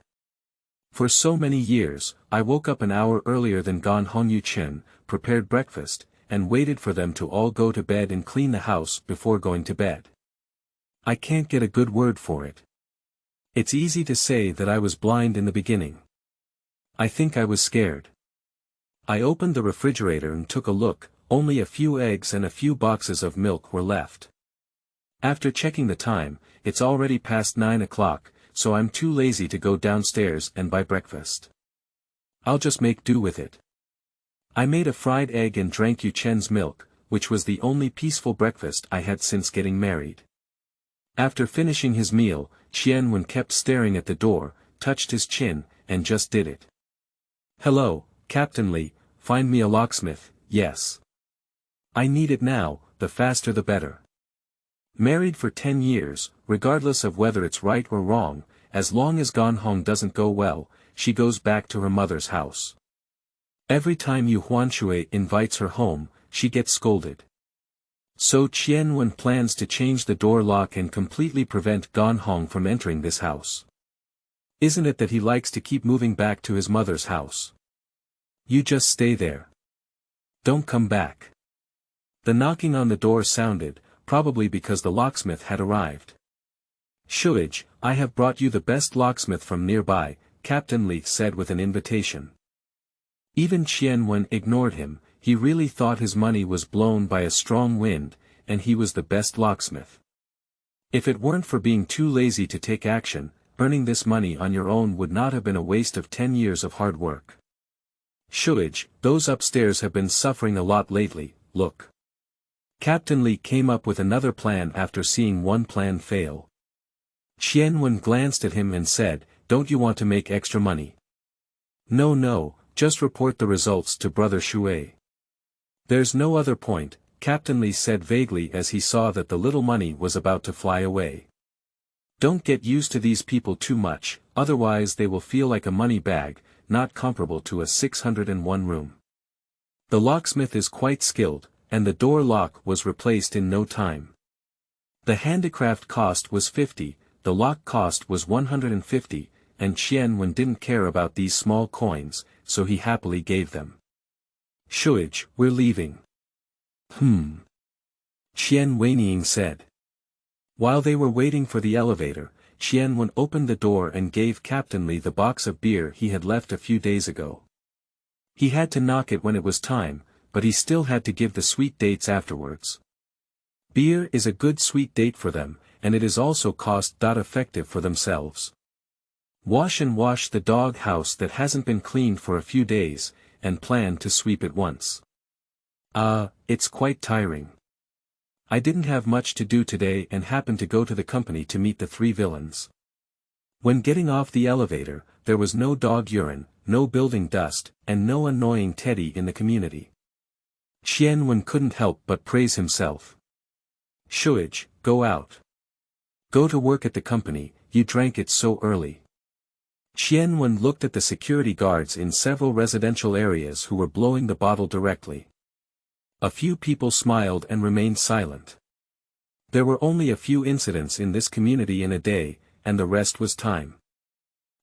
For so many years, I woke up an hour earlier than Gan Hong Mingcheng, prepared breakfast, and waited for them to all go to bed and clean the house before going to bed. I can't get a good word for it. It's easy to say that I was blind in the beginning. I think I was scared. I opened the refrigerator and took a look, only a few eggs and a few boxes of milk were left. After checking the time, it's already past 9 o'clock, so I'm too lazy to go downstairs and buy breakfast. I'll just make do with it. I made a fried egg and drank Yu Chen's milk, which was the only peaceful breakfast I had since getting married. After finishing his meal, Qianwen kept staring at the door, touched his chin, and just did it. Hello, Captain Li, find me a locksmith, yes. I need it now, the faster the better. Married for 10 years, regardless of whether it's right or wrong, as long as Gan Hong doesn't go well, she goes back to her mother's house. Every time Yu Huanshui invites her home, she gets scolded. So Qianwen plans to change the door lock and completely prevent Gan Hong from entering this house. Isn't it that he likes to keep moving back to his mother's house? You just stay there. Don't come back. The knocking on the door sounded, probably because the locksmith had arrived. Shuij, I have brought you the best locksmith from nearby, Captain Li said with an invitation. Even Qianwen ignored him. He really thought his money was blown by a strong wind, and he was the best locksmith. If it weren't for being too lazy to take action, earning this money on your own would not have been a waste of 10 years of hard work. Shuij, those upstairs have been suffering a lot lately, look. Captain Li came up with another plan after seeing one plan fail. Qianwen glanced at him and said, don't you want to make extra money? No, just report the results to Brother Shui. There's no other point, Captain Li said vaguely as he saw that the little money was about to fly away. Don't get used to these people too much, otherwise they will feel like a money bag, not comparable to a 601 room. The locksmith is quite skilled, and the door lock was replaced in no time. The handicraft cost was 50, the lock cost was 150, and Qianwen didn't care about these small coins, so he happily gave them. Shuij, we're leaving. Qian Weiniing said. While they were waiting for the elevator, Qianwen opened the door and gave Captain Li the box of beer he had left a few days ago. He had to knock it when it was time, but he still had to give the sweet dates afterwards. Beer is a good sweet date for them, and it is also cost-effective for themselves. Wash the dog house that hasn't been cleaned for a few days, and plan to sweep it once. It's quite tiring. I didn't have much to do today and happened to go to the company to meet the 3 villains. When getting off the elevator, there was no dog urine, no building dust, and no annoying Teddy in the community. Qianwen couldn't help but praise himself. Shuij, go out. Go to work at the company, you drank it so early. Qianwen looked at the security guards in several residential areas who were blowing the bottle directly. A few people smiled and remained silent. There were only a few incidents in this community in a day, and the rest was time.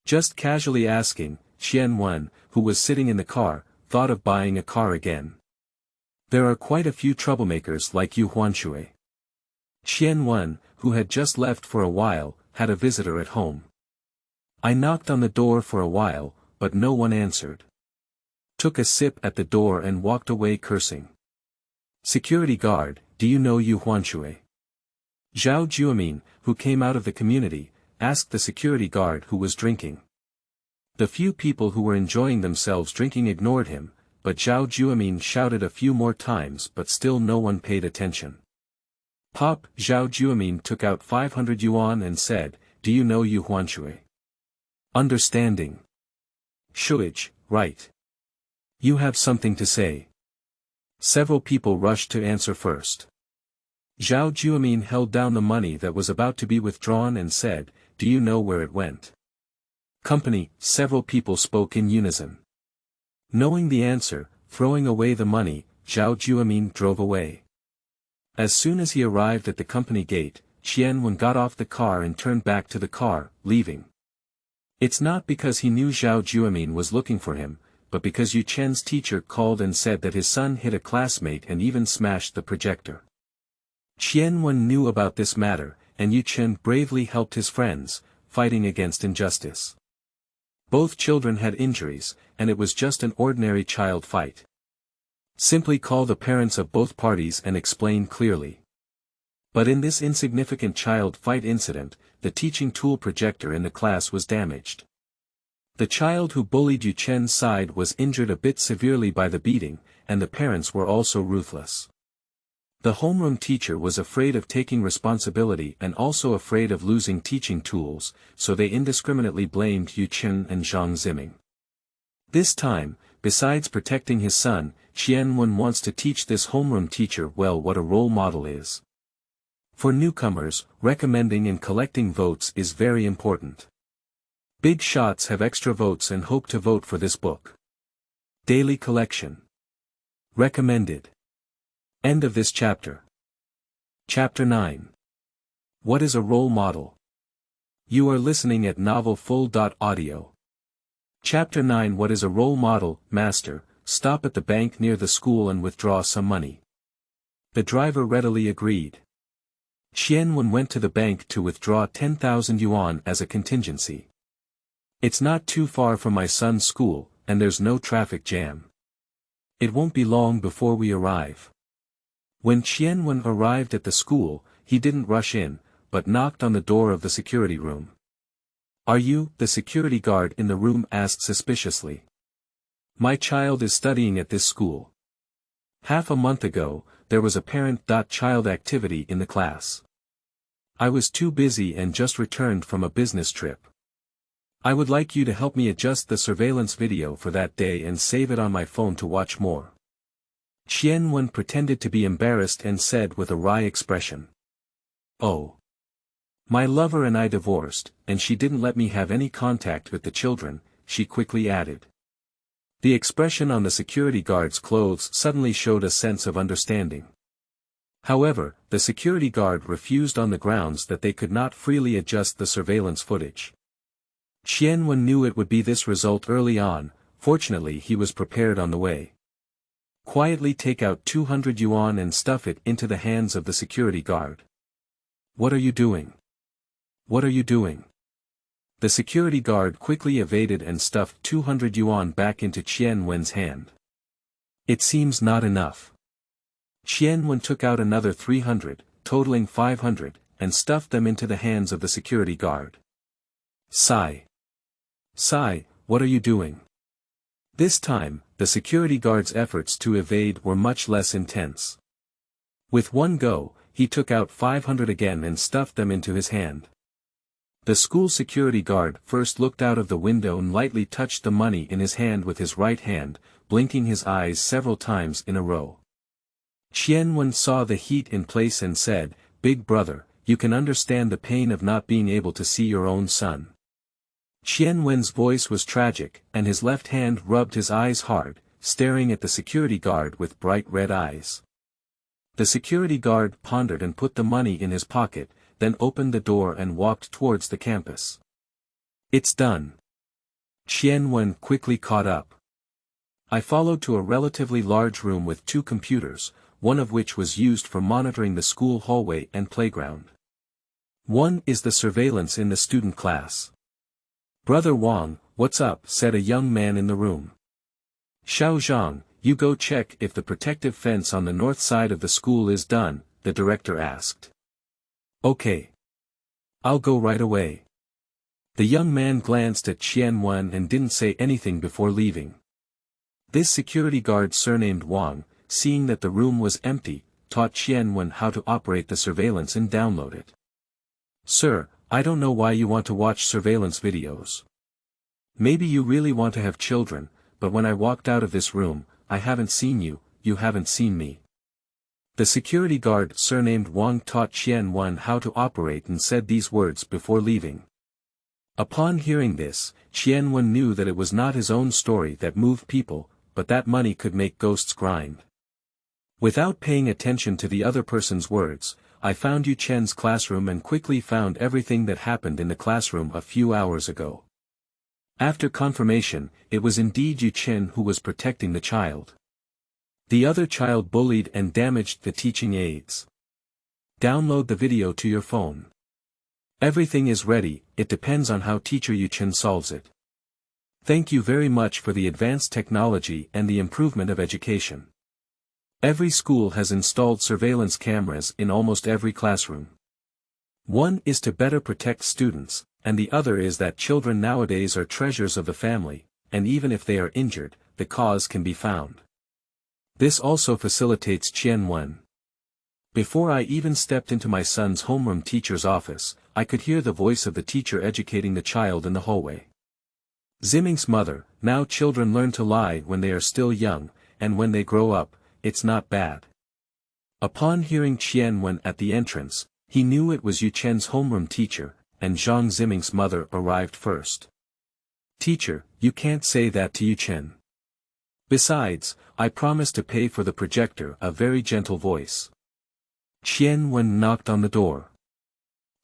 Just casually asking, Qianwen, who was sitting in the car, thought of buying a car again. There are quite a few troublemakers like Yu Huanshui. Qianwen, who had just left for a while, had a visitor at home. I knocked on the door for a while, but no one answered. Took a sip at the door and walked away cursing. Security guard, do you know Yu Huanshui? Zhao Juemin, who came out of the community, asked the security guard who was drinking. The few people who were enjoying themselves drinking ignored him, but Zhao Juemin shouted a few more times but still no one paid attention. Pop, Zhao Juemin took out 500 yuan and said, do you know Yu Huanshui? Understanding. Shuij, right. You have something to say. Several people rushed to answer first. Zhao Juemin held down the money that was about to be withdrawn and said, do you know where it went? Company, several people spoke in unison. Knowing the answer, throwing away the money, Zhao Juemin drove away. As soon as he arrived at the company gate, Qianwen got off the car and turned back to the car, leaving. It's not because he knew Zhao Juemin was looking for him, but because Yu Chen's teacher called and said that his son hit a classmate and even smashed the projector. Qianwen knew about this matter, and Yu Chen bravely helped his friends, fighting against injustice. Both children had injuries, and it was just an ordinary child fight. Simply call the parents of both parties and explain clearly. But in this insignificant child fight incident, the teaching tool projector in the class was damaged. The child who bullied Yu Chen's side was injured a bit severely by the beating, and the parents were also ruthless. The homeroom teacher was afraid of taking responsibility and also afraid of losing teaching tools, so they indiscriminately blamed Yu Chen and Zhang Ziming. This time, besides protecting his son, Qianwen wants to teach this homeroom teacher well what a role model is. For newcomers, recommending and collecting votes is very important. Big shots have extra votes and hope to vote for this book. Daily collection. Recommended. End of this chapter. Chapter 9. What is a role model? You are listening at novelfull.audio. Chapter 9. What is a role model? Master, stop at the bank near the school and withdraw some money. The driver readily agreed. Qianwen went to the bank to withdraw 10,000 yuan as a contingency. It's not too far from my son's school, and there's no traffic jam. It won't be long before we arrive. When Qianwen arrived at the school, he didn't rush in, but knocked on the door of the security room. Are you? The security guard in the room asked suspiciously. My child is studying at this school. Half a month ago, there was a parent-child activity in the class. I was too busy and just returned from a business trip. I would like you to help me adjust the surveillance video for that day and save it on my phone to watch more. Qianwen pretended to be embarrassed and said with a wry expression. Oh. My lover and I divorced, and she didn't let me have any contact with the children, she quickly added. The expression on the security guard's clothes suddenly showed a sense of understanding. However, the security guard refused on the grounds that they could not freely adjust the surveillance footage. Qianwen knew it would be this result early on, fortunately he was prepared on the way. Quietly take out 200 yuan and stuff it into the hands of the security guard. What are you doing? What are you doing? The security guard quickly evaded and stuffed 200 yuan back into Qianwen's hand. It seems not enough. Qianwen took out another 300, totaling 500, and stuffed them into the hands of the security guard. Sigh. Sigh, what are you doing? This time, the security guard's efforts to evade were much less intense. With one go, he took out 500 again and stuffed them into his hand. The school security guard first looked out of the window and lightly touched the money in his hand with his right hand, blinking his eyes several times in a row. Qianwen saw the heat in place and said, Big brother, you can understand the pain of not being able to see your own son. Qianwen's voice was tragic, and his left hand rubbed his eyes hard, staring at the security guard with bright red eyes. The security guard pondered and put the money in his pocket, then opened the door and walked towards the campus. It's done. Qianwen quickly caught up. I followed to a relatively large room with 2 computers, one of which was used for monitoring the school hallway and playground. One is the surveillance in the student class. Brother Wang, what's up? Said a young man in the room. Xiao Zhang, you go check if the protective fence on the north side of the school is done, the director asked. Okay. I'll go right away. The young man glanced at Qianwen and didn't say anything before leaving. This security guard surnamed Wang, seeing that the room was empty, taught Qianwen how to operate the surveillance and download it. Sir, I don't know why you want to watch surveillance videos. Maybe you really want to have children, but when I walked out of this room, I haven't seen you, you haven't seen me. The security guard surnamed Wang taught Qianwen how to operate and said these words before leaving. Upon hearing this, Qianwen knew that it was not his own story that moved people, but that money could make ghosts grind. Without paying attention to the other person's words, I found Yu Chen's classroom and quickly found everything that happened in the classroom a few hours ago. After confirmation, it was indeed Yu Chen who was protecting the child. The other child bullied and damaged the teaching aids. Download the video to your phone. Everything is ready, it depends on how teacher Yu Chen solves it. Thank you very much for the advanced technology and the improvement of education. Every school has installed surveillance cameras in almost every classroom. One is to better protect students, and the other is that children nowadays are treasures of the family, and even if they are injured, the cause can be found. This also facilitates Qian Wen. Before I even stepped into my son's homeroom teacher's office, I could hear the voice of the teacher educating the child in the hallway. Ziming's mother, now children learn to lie when they are still young, and when they grow up, it's not bad. Upon hearing Qian Wen at the entrance, he knew it was Yu Chen's homeroom teacher, and Zhang Ziming's mother arrived first. Teacher, you can't say that to Yu Chen. Besides, I promised to pay for the projector, a very gentle voice. Qian Wen knocked on the door.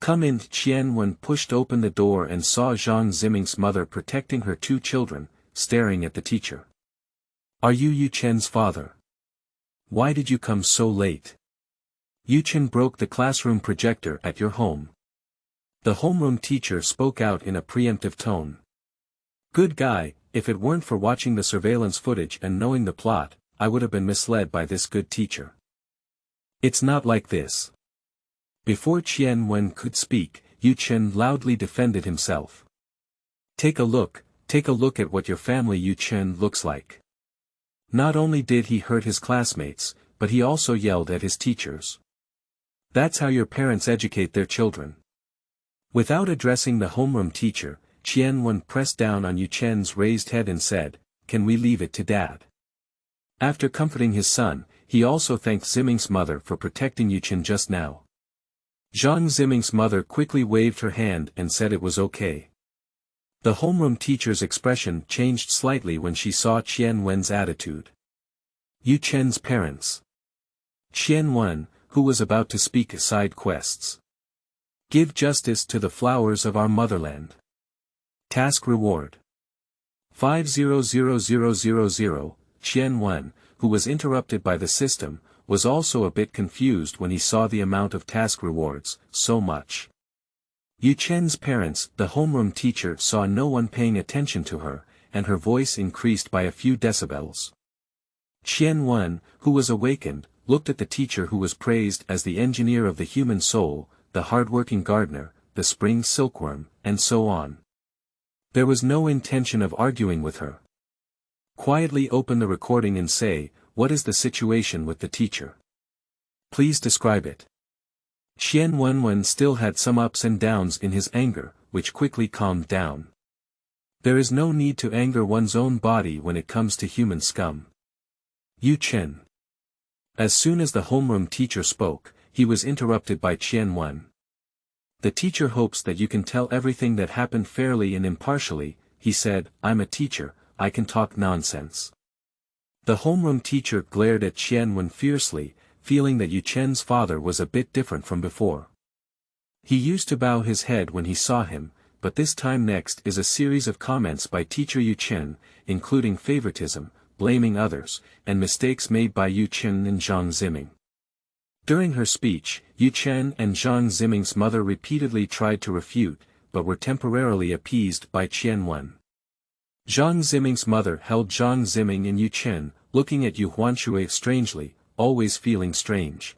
Come in. Qian Wen pushed open the door and saw Zhang Ziming's mother protecting her two children, staring at the teacher. Are you Yu Chen's father? Why did you come so late? Yu Chen broke the classroom projector at your home. The homeroom teacher spoke out in a preemptive tone. Good guy, if it weren't for watching the surveillance footage and knowing the plot, I would have been misled by this good teacher. It's not like this. Before Qian Wen could speak, Yu Chen loudly defended himself. Take a look at what your family Yu Chen looks like. Not only did he hurt his classmates, but he also yelled at his teachers. That's how your parents educate their children. Without addressing the homeroom teacher, Qian Wen pressed down on Yu Chen's raised head and said, Can we leave it to Dad? After comforting his son, he also thanked Ziming's mother for protecting Yu Chen just now. Zhang Ziming's mother quickly waved her hand and said it was okay. The homeroom teacher's expression changed slightly when she saw Qian Wen's attitude. Yu Chen's parents. Qian Wen, who was about to speak, side quests. Give justice to the flowers of our motherland. Task reward. 500000. Qian Wen, who was interrupted by the system, was also a bit confused when he saw the amount of task rewards, so much. Yu Chen's parents, the homeroom teacher, saw no one paying attention to her, and her voice increased by a few decibels. Qian Wen, who was awakened, looked at the teacher who was praised as the engineer of the human soul, the hardworking gardener, the spring silkworm, and so on. There was no intention of arguing with her. Quietly open the recording and say, what is the situation with the teacher? Please describe it. Qian Wen still had some ups and downs in his anger, which quickly calmed down. There is no need to anger one's own body when it comes to human scum. Yu Chen. As soon as the homeroom teacher spoke, he was interrupted by Qian Wen. The teacher hopes that you can tell everything that happened fairly and impartially, he said. I'm a teacher, I can talk nonsense. The homeroom teacher glared at Qian Wen fiercely, feeling that Yu Chen's father was a bit different from before. He used to bow his head when he saw him, but this time next is a series of comments by teacher Yu Chen, including favoritism, blaming others, and mistakes made by Yu Chen and Zhang Ziming. During her speech, Yu Chen and Zhang Ziming's mother repeatedly tried to refute, but were temporarily appeased by Qian Wen. Zhang Ziming's mother held Zhang Ziming and Yu Chen, looking at Yu Huanshui strangely, always feeling strange.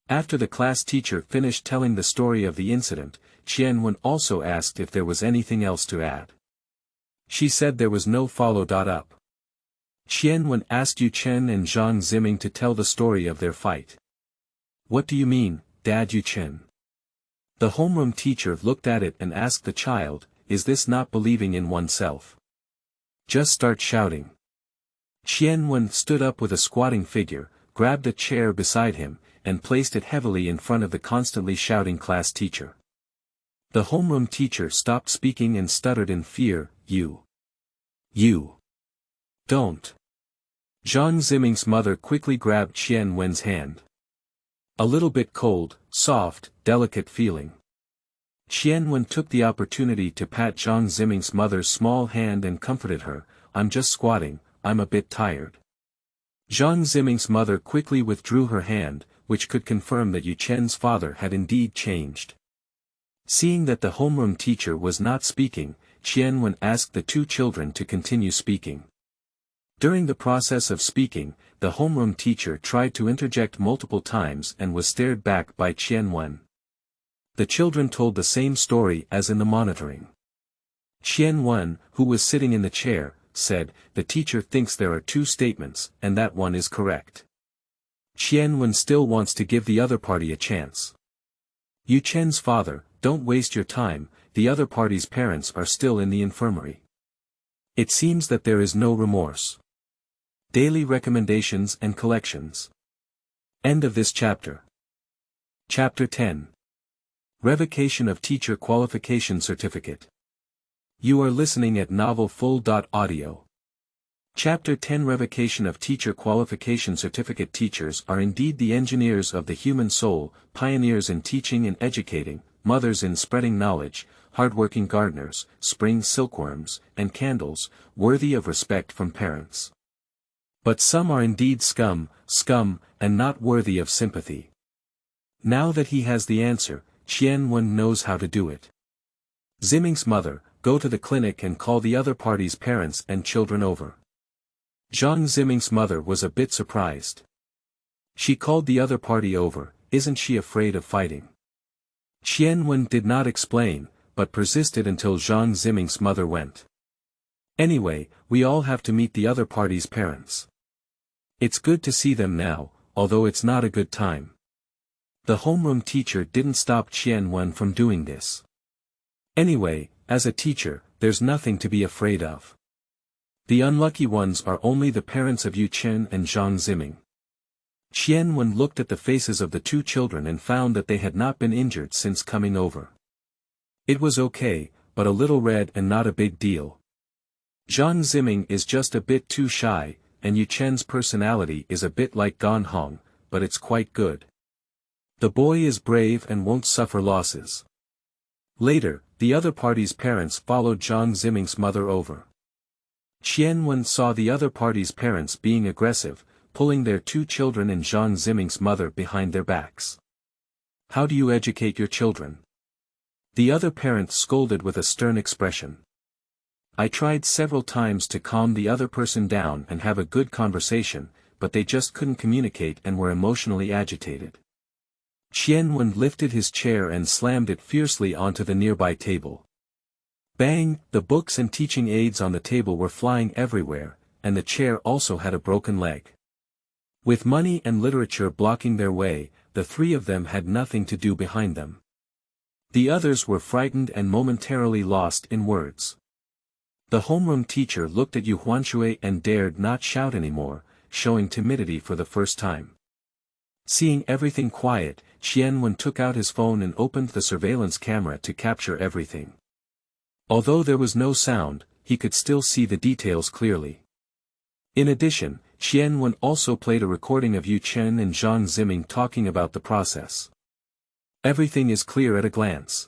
After the class teacher finished telling the story of the incident, Qian Wen also asked if there was anything else to add. She said there was no follow-up. Qian Wen asked Yu Chen and Zhang Ziming to tell the story of their fight. What do you mean, Dad? Yu Chen. The homeroom teacher looked at it and asked the child, is this not believing in oneself? Just start shouting. Qian Wen stood up with a squatting figure, grabbed a chair beside him, and placed it heavily in front of the constantly shouting class teacher. The homeroom teacher stopped speaking and stuttered in fear, You. Don't. Zhang Ziming's mother quickly grabbed Qian Wen's hand. A little bit cold, soft, delicate feeling. Qian Wen took the opportunity to pat Zhang Ziming's mother's small hand and comforted her, I'm just squatting, I'm a bit tired. Zhang Ziming's mother quickly withdrew her hand, which could confirm that Yu Chen's father had indeed changed. Seeing that the homeroom teacher was not speaking, Qianwen asked the two children to continue speaking. During the process of speaking, the homeroom teacher tried to interject multiple times and was stared back by Qianwen. The children told the same story as in the monitoring. Qianwen, who was sitting in the chair, said, "The teacher thinks there are two statements, and that one is correct." Qianwen still wants to give the other party a chance. Yu Chen's father, "Don't waste your time, the other party's parents are still in the infirmary." It seems that there is no remorse. Daily recommendations and collections. End of this chapter. Chapter 10. Revocation of Teacher Qualification Certificate. You are listening at novelfull.audio. Chapter 10. Revocation of Teacher Qualification Certificate. Teachers are indeed the engineers of the human soul, pioneers in teaching and educating, mothers in spreading knowledge, hardworking gardeners, spring silkworms, and candles, worthy of respect from parents. But some are indeed scum, and not worthy of sympathy. Now that he has the answer, Qianwen knows how to do it. Ziming's mother, "Go to the clinic and call the other party's parents and children over." Zhang Ziming's mother was a bit surprised. She called the other party over, "Isn't she afraid of fighting?" Qianwen did not explain, but persisted until Zhang Ziming's mother went. "Anyway, we all have to meet the other party's parents. It's good to see them now, although it's not a good time." The homeroom teacher didn't stop Qianwen from doing this. "Anyway, as a teacher, there's nothing to be afraid of. The unlucky ones are only the parents of Yu Chen and Zhang Ziming." Qianwen looked at the faces of the two children and found that they had not been injured since coming over. It was okay, but a little red and not a big deal. Zhang Ziming is just a bit too shy, and Yu Chen's personality is a bit like Gan Hong, but it's quite good. The boy is brave and won't suffer losses. Later, the other party's parents followed Zhang Ziming's mother over. Qianwen saw the other party's parents being aggressive, pulling their two children and Zhang Ziming's mother behind their backs. "How do you educate your children?" The other parent scolded with a stern expression. "I tried several times to calm the other person down and have a good conversation, but they just couldn't communicate and were emotionally agitated." Qianwen lifted his chair and slammed it fiercely onto the nearby table. Bang! The books and teaching aids on the table were flying everywhere, and the chair also had a broken leg. With money and literature blocking their way, the three of them had nothing to do behind them. The others were frightened and momentarily lost in words. The homeroom teacher looked at Yu Huanshui and dared not shout anymore, showing timidity for the first time. Seeing everything quiet, Qianwen took out his phone and opened the surveillance camera to capture everything. Although there was no sound, he could still see the details clearly. In addition, Qianwen also played a recording of Yu Chen and Zhang Ziming talking about the process. Everything is clear at a glance.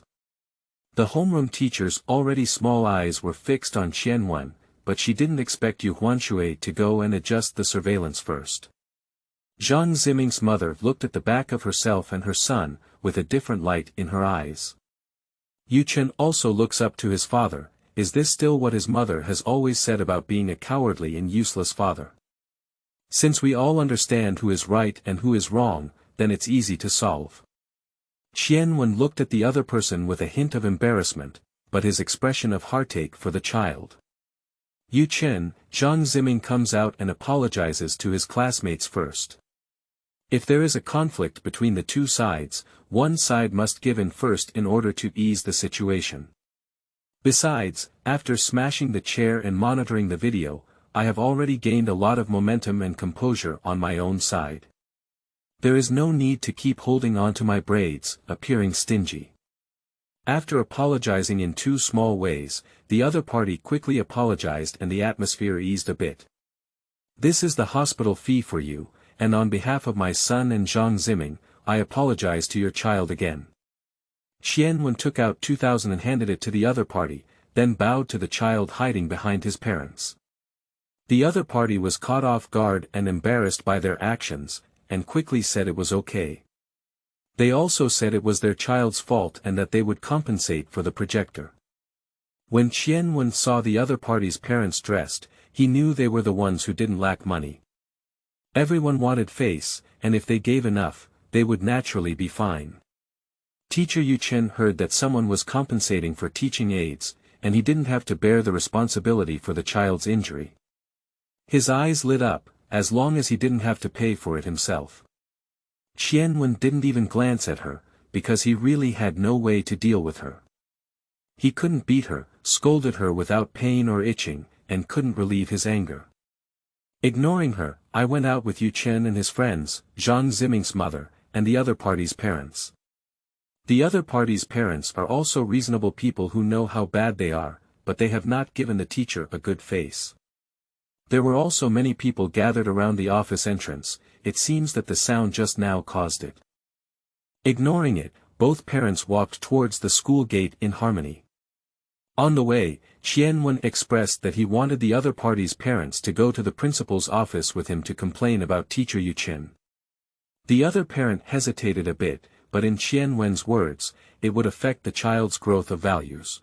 The homeroom teacher's already small eyes were fixed on Qianwen, but she didn't expect Yu Huanshui to go and adjust the surveillance first. Zhang Ziming's mother looked at the back of herself and her son, with a different light in her eyes. Yu Chen also looks up to his father. Is this still what his mother has always said about being a cowardly and useless father? Since we all understand who is right and who is wrong, then it's easy to solve. Qianwen looked at the other person with a hint of embarrassment, but his expression of heartache for the child. Yu Chen, Zhang Ziming comes out and apologizes to his classmates first. If there is a conflict between the two sides, one side must give in first in order to ease the situation. Besides, after smashing the chair and monitoring the video, I have already gained a lot of momentum and composure on my own side. There is no need to keep holding on to my braids, appearing stingy. After apologizing in two small ways, the other party quickly apologized and the atmosphere eased a bit. "This is the hospital fee for you, and on behalf of my son and Zhang Ziming, I apologize to your child again." Qianwen took out 2,000 and handed it to the other party, then bowed to the child hiding behind his parents. The other party was caught off guard and embarrassed by their actions, and quickly said it was okay. They also said it was their child's fault and that they would compensate for the projector. When Qianwen saw the other party's parents dressed, he knew they were the ones who didn't lack money. Everyone wanted face, and if they gave enough, they would naturally be fine. Teacher Yu Chen heard that someone was compensating for teaching aids, and he didn't have to bear the responsibility for the child's injury. His eyes lit up, as long as he didn't have to pay for it himself. Qianwen didn't even glance at her, because he really had no way to deal with her. He couldn't beat her, scolded her without pain or itching, and couldn't relieve his anger. Ignoring her, I went out with Yu Chen and his friends, Zhang Ziming's mother, and the other party's parents. The other party's parents are also reasonable people who know how bad they are, but they have not given the teacher a good face. There were also many people gathered around the office entrance. It seems that the sound just now caused it. Ignoring it, both parents walked towards the school gate in harmony. On the way, Qianwen expressed that he wanted the other party's parents to go to the principal's office with him to complain about teacher Yu Chen. The other parent hesitated a bit, but in Qianwen's words, it would affect the child's growth of values.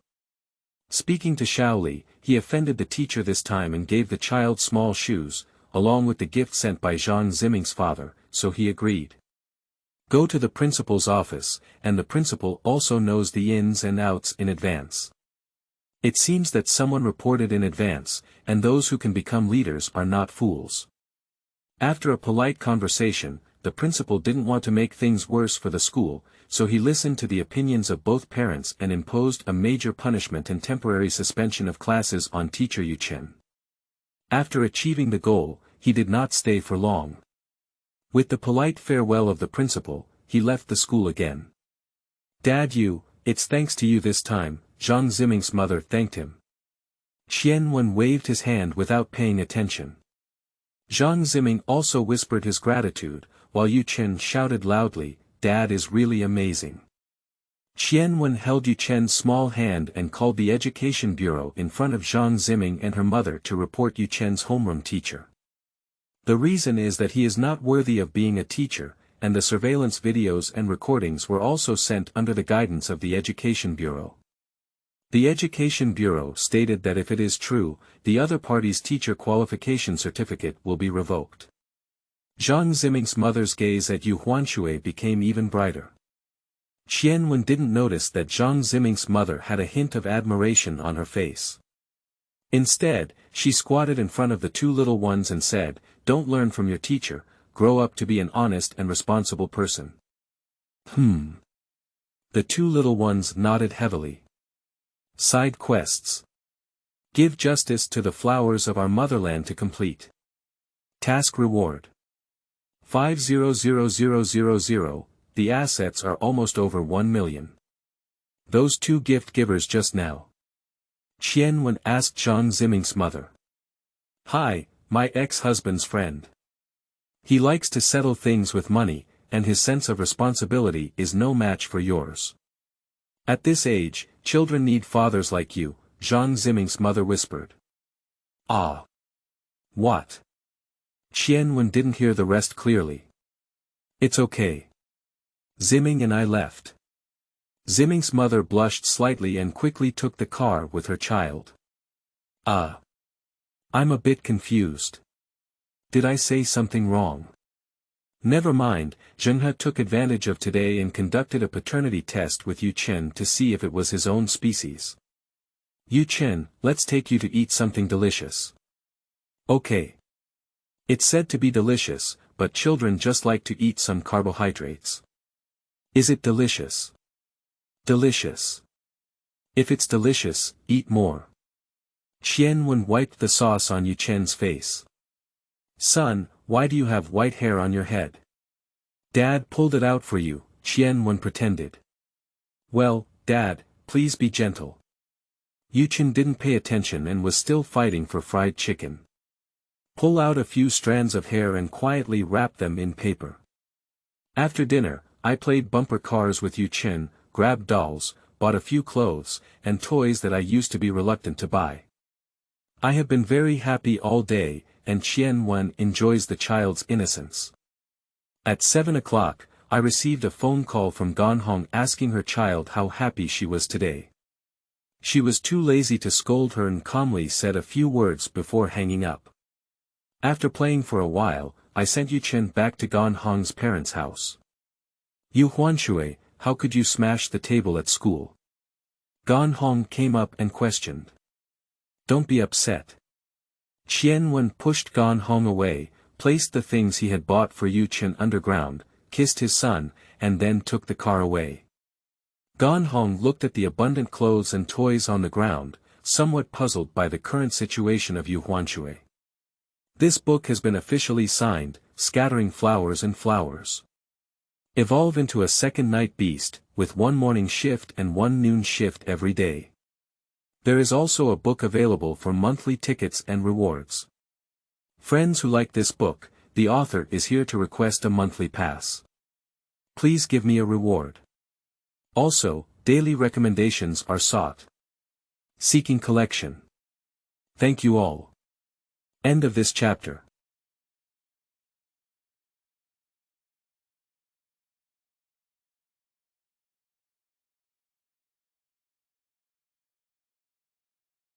Speaking to Shaoli, he offended the teacher this time and gave the child small shoes, along with the gift sent by Zhang Ziming's father, so he agreed. Go to the principal's office, and the principal also knows the ins and outs in advance. It seems that someone reported in advance, and those who can become leaders are not fools. After a polite conversation, the principal didn't want to make things worse for the school, so he listened to the opinions of both parents and imposed a major punishment and temporary suspension of classes on teacher Yu Chen. After achieving the goal, he did not stay for long. With the polite farewell of the principal, he left the school again. Dad Yu, it's thanks to you this time, Zhang Ziming's mother thanked him. Qianwen waved his hand without paying attention. Zhang Ziming also whispered his gratitude, while Yu Chen shouted loudly, Dad is really amazing. Qianwen held Yu Chen's small hand and called the Education Bureau in front of Zhang Ziming and her mother to report Yu Chen's homeroom teacher. The reason is that he is not worthy of being a teacher, and the surveillance videos and recordings were also sent under the guidance of the Education Bureau. The Education Bureau stated that if it is true, the other party's teacher qualification certificate will be revoked. Zhang Ziming's mother's gaze at Yu Huanshui became even brighter. Qianwen didn't notice that Zhang Ziming's mother had a hint of admiration on her face. Instead, she squatted in front of the two little ones and said, Don't learn from your teacher, grow up to be an honest and responsible person. The two little ones nodded heavily. Side quests. Give justice to the flowers of our motherland to complete. Task reward. 500000. The assets are almost over 1 million. Those two gift givers just now. Qianwen asked Zhang Ziming's mother. Hi, my ex-husband's friend. He likes to settle things with money, and his sense of responsibility is no match for yours. At this age, children need fathers like you, Zhang Ziming's mother whispered. Ah. What? Qianwen didn't hear the rest clearly. It's okay. Ziming and I left. Ziming's mother blushed slightly and quickly took the car with her child. I'm a bit confused. Did I say something wrong? Never mind, Zhenghe took advantage of today and conducted a paternity test with Yu Chen to see if it was his own species. Yu Chen, let's take you to eat something delicious. Okay. It's said to be delicious, but children just like to eat some carbohydrates. Is it delicious? Delicious. If it's delicious, eat more. Qianwen wiped the sauce on Yu Chen's face. Son, why do you have white hair on your head? Dad pulled it out for you, Qianwen pretended. Well, Dad, please be gentle. Yu Chen didn't pay attention and was still fighting for fried chicken. Pull out a few strands of hair and quietly wrap them in paper. After dinner, I played bumper cars with Yu Chen, grabbed dolls, bought a few clothes, and toys that I used to be reluctant to buy. I have been very happy all day, and Qianwen enjoys the child's innocence. At 7 o'clock, I received a phone call from Gan Hong asking her child how happy she was today. She was too lazy to scold her and calmly said a few words before hanging up. After playing for a while, I sent Yu Chen back to Gan Hong's parents' house. Yu Huanshui, how could you smash the table at school? Gan Hong came up and questioned. Don't be upset. Qian Wen pushed Gan Hong away, placed the things he had bought for Yu Chen underground, kissed his son, and then took the car away. Gan Hong looked at the abundant clothes and toys on the ground, somewhat puzzled by the current situation of Yu Huanshui. This book has been officially signed, Scattering Flowers and Flowers. Evolve into a second night beast, with 1 morning shift and 1 noon shift every day. There is also a book available for monthly tickets and rewards. Friends who like this book, the author is here to request a monthly pass. Please give me a reward. Also, daily recommendations are sought. Seeking collection. Thank you all. End of this chapter.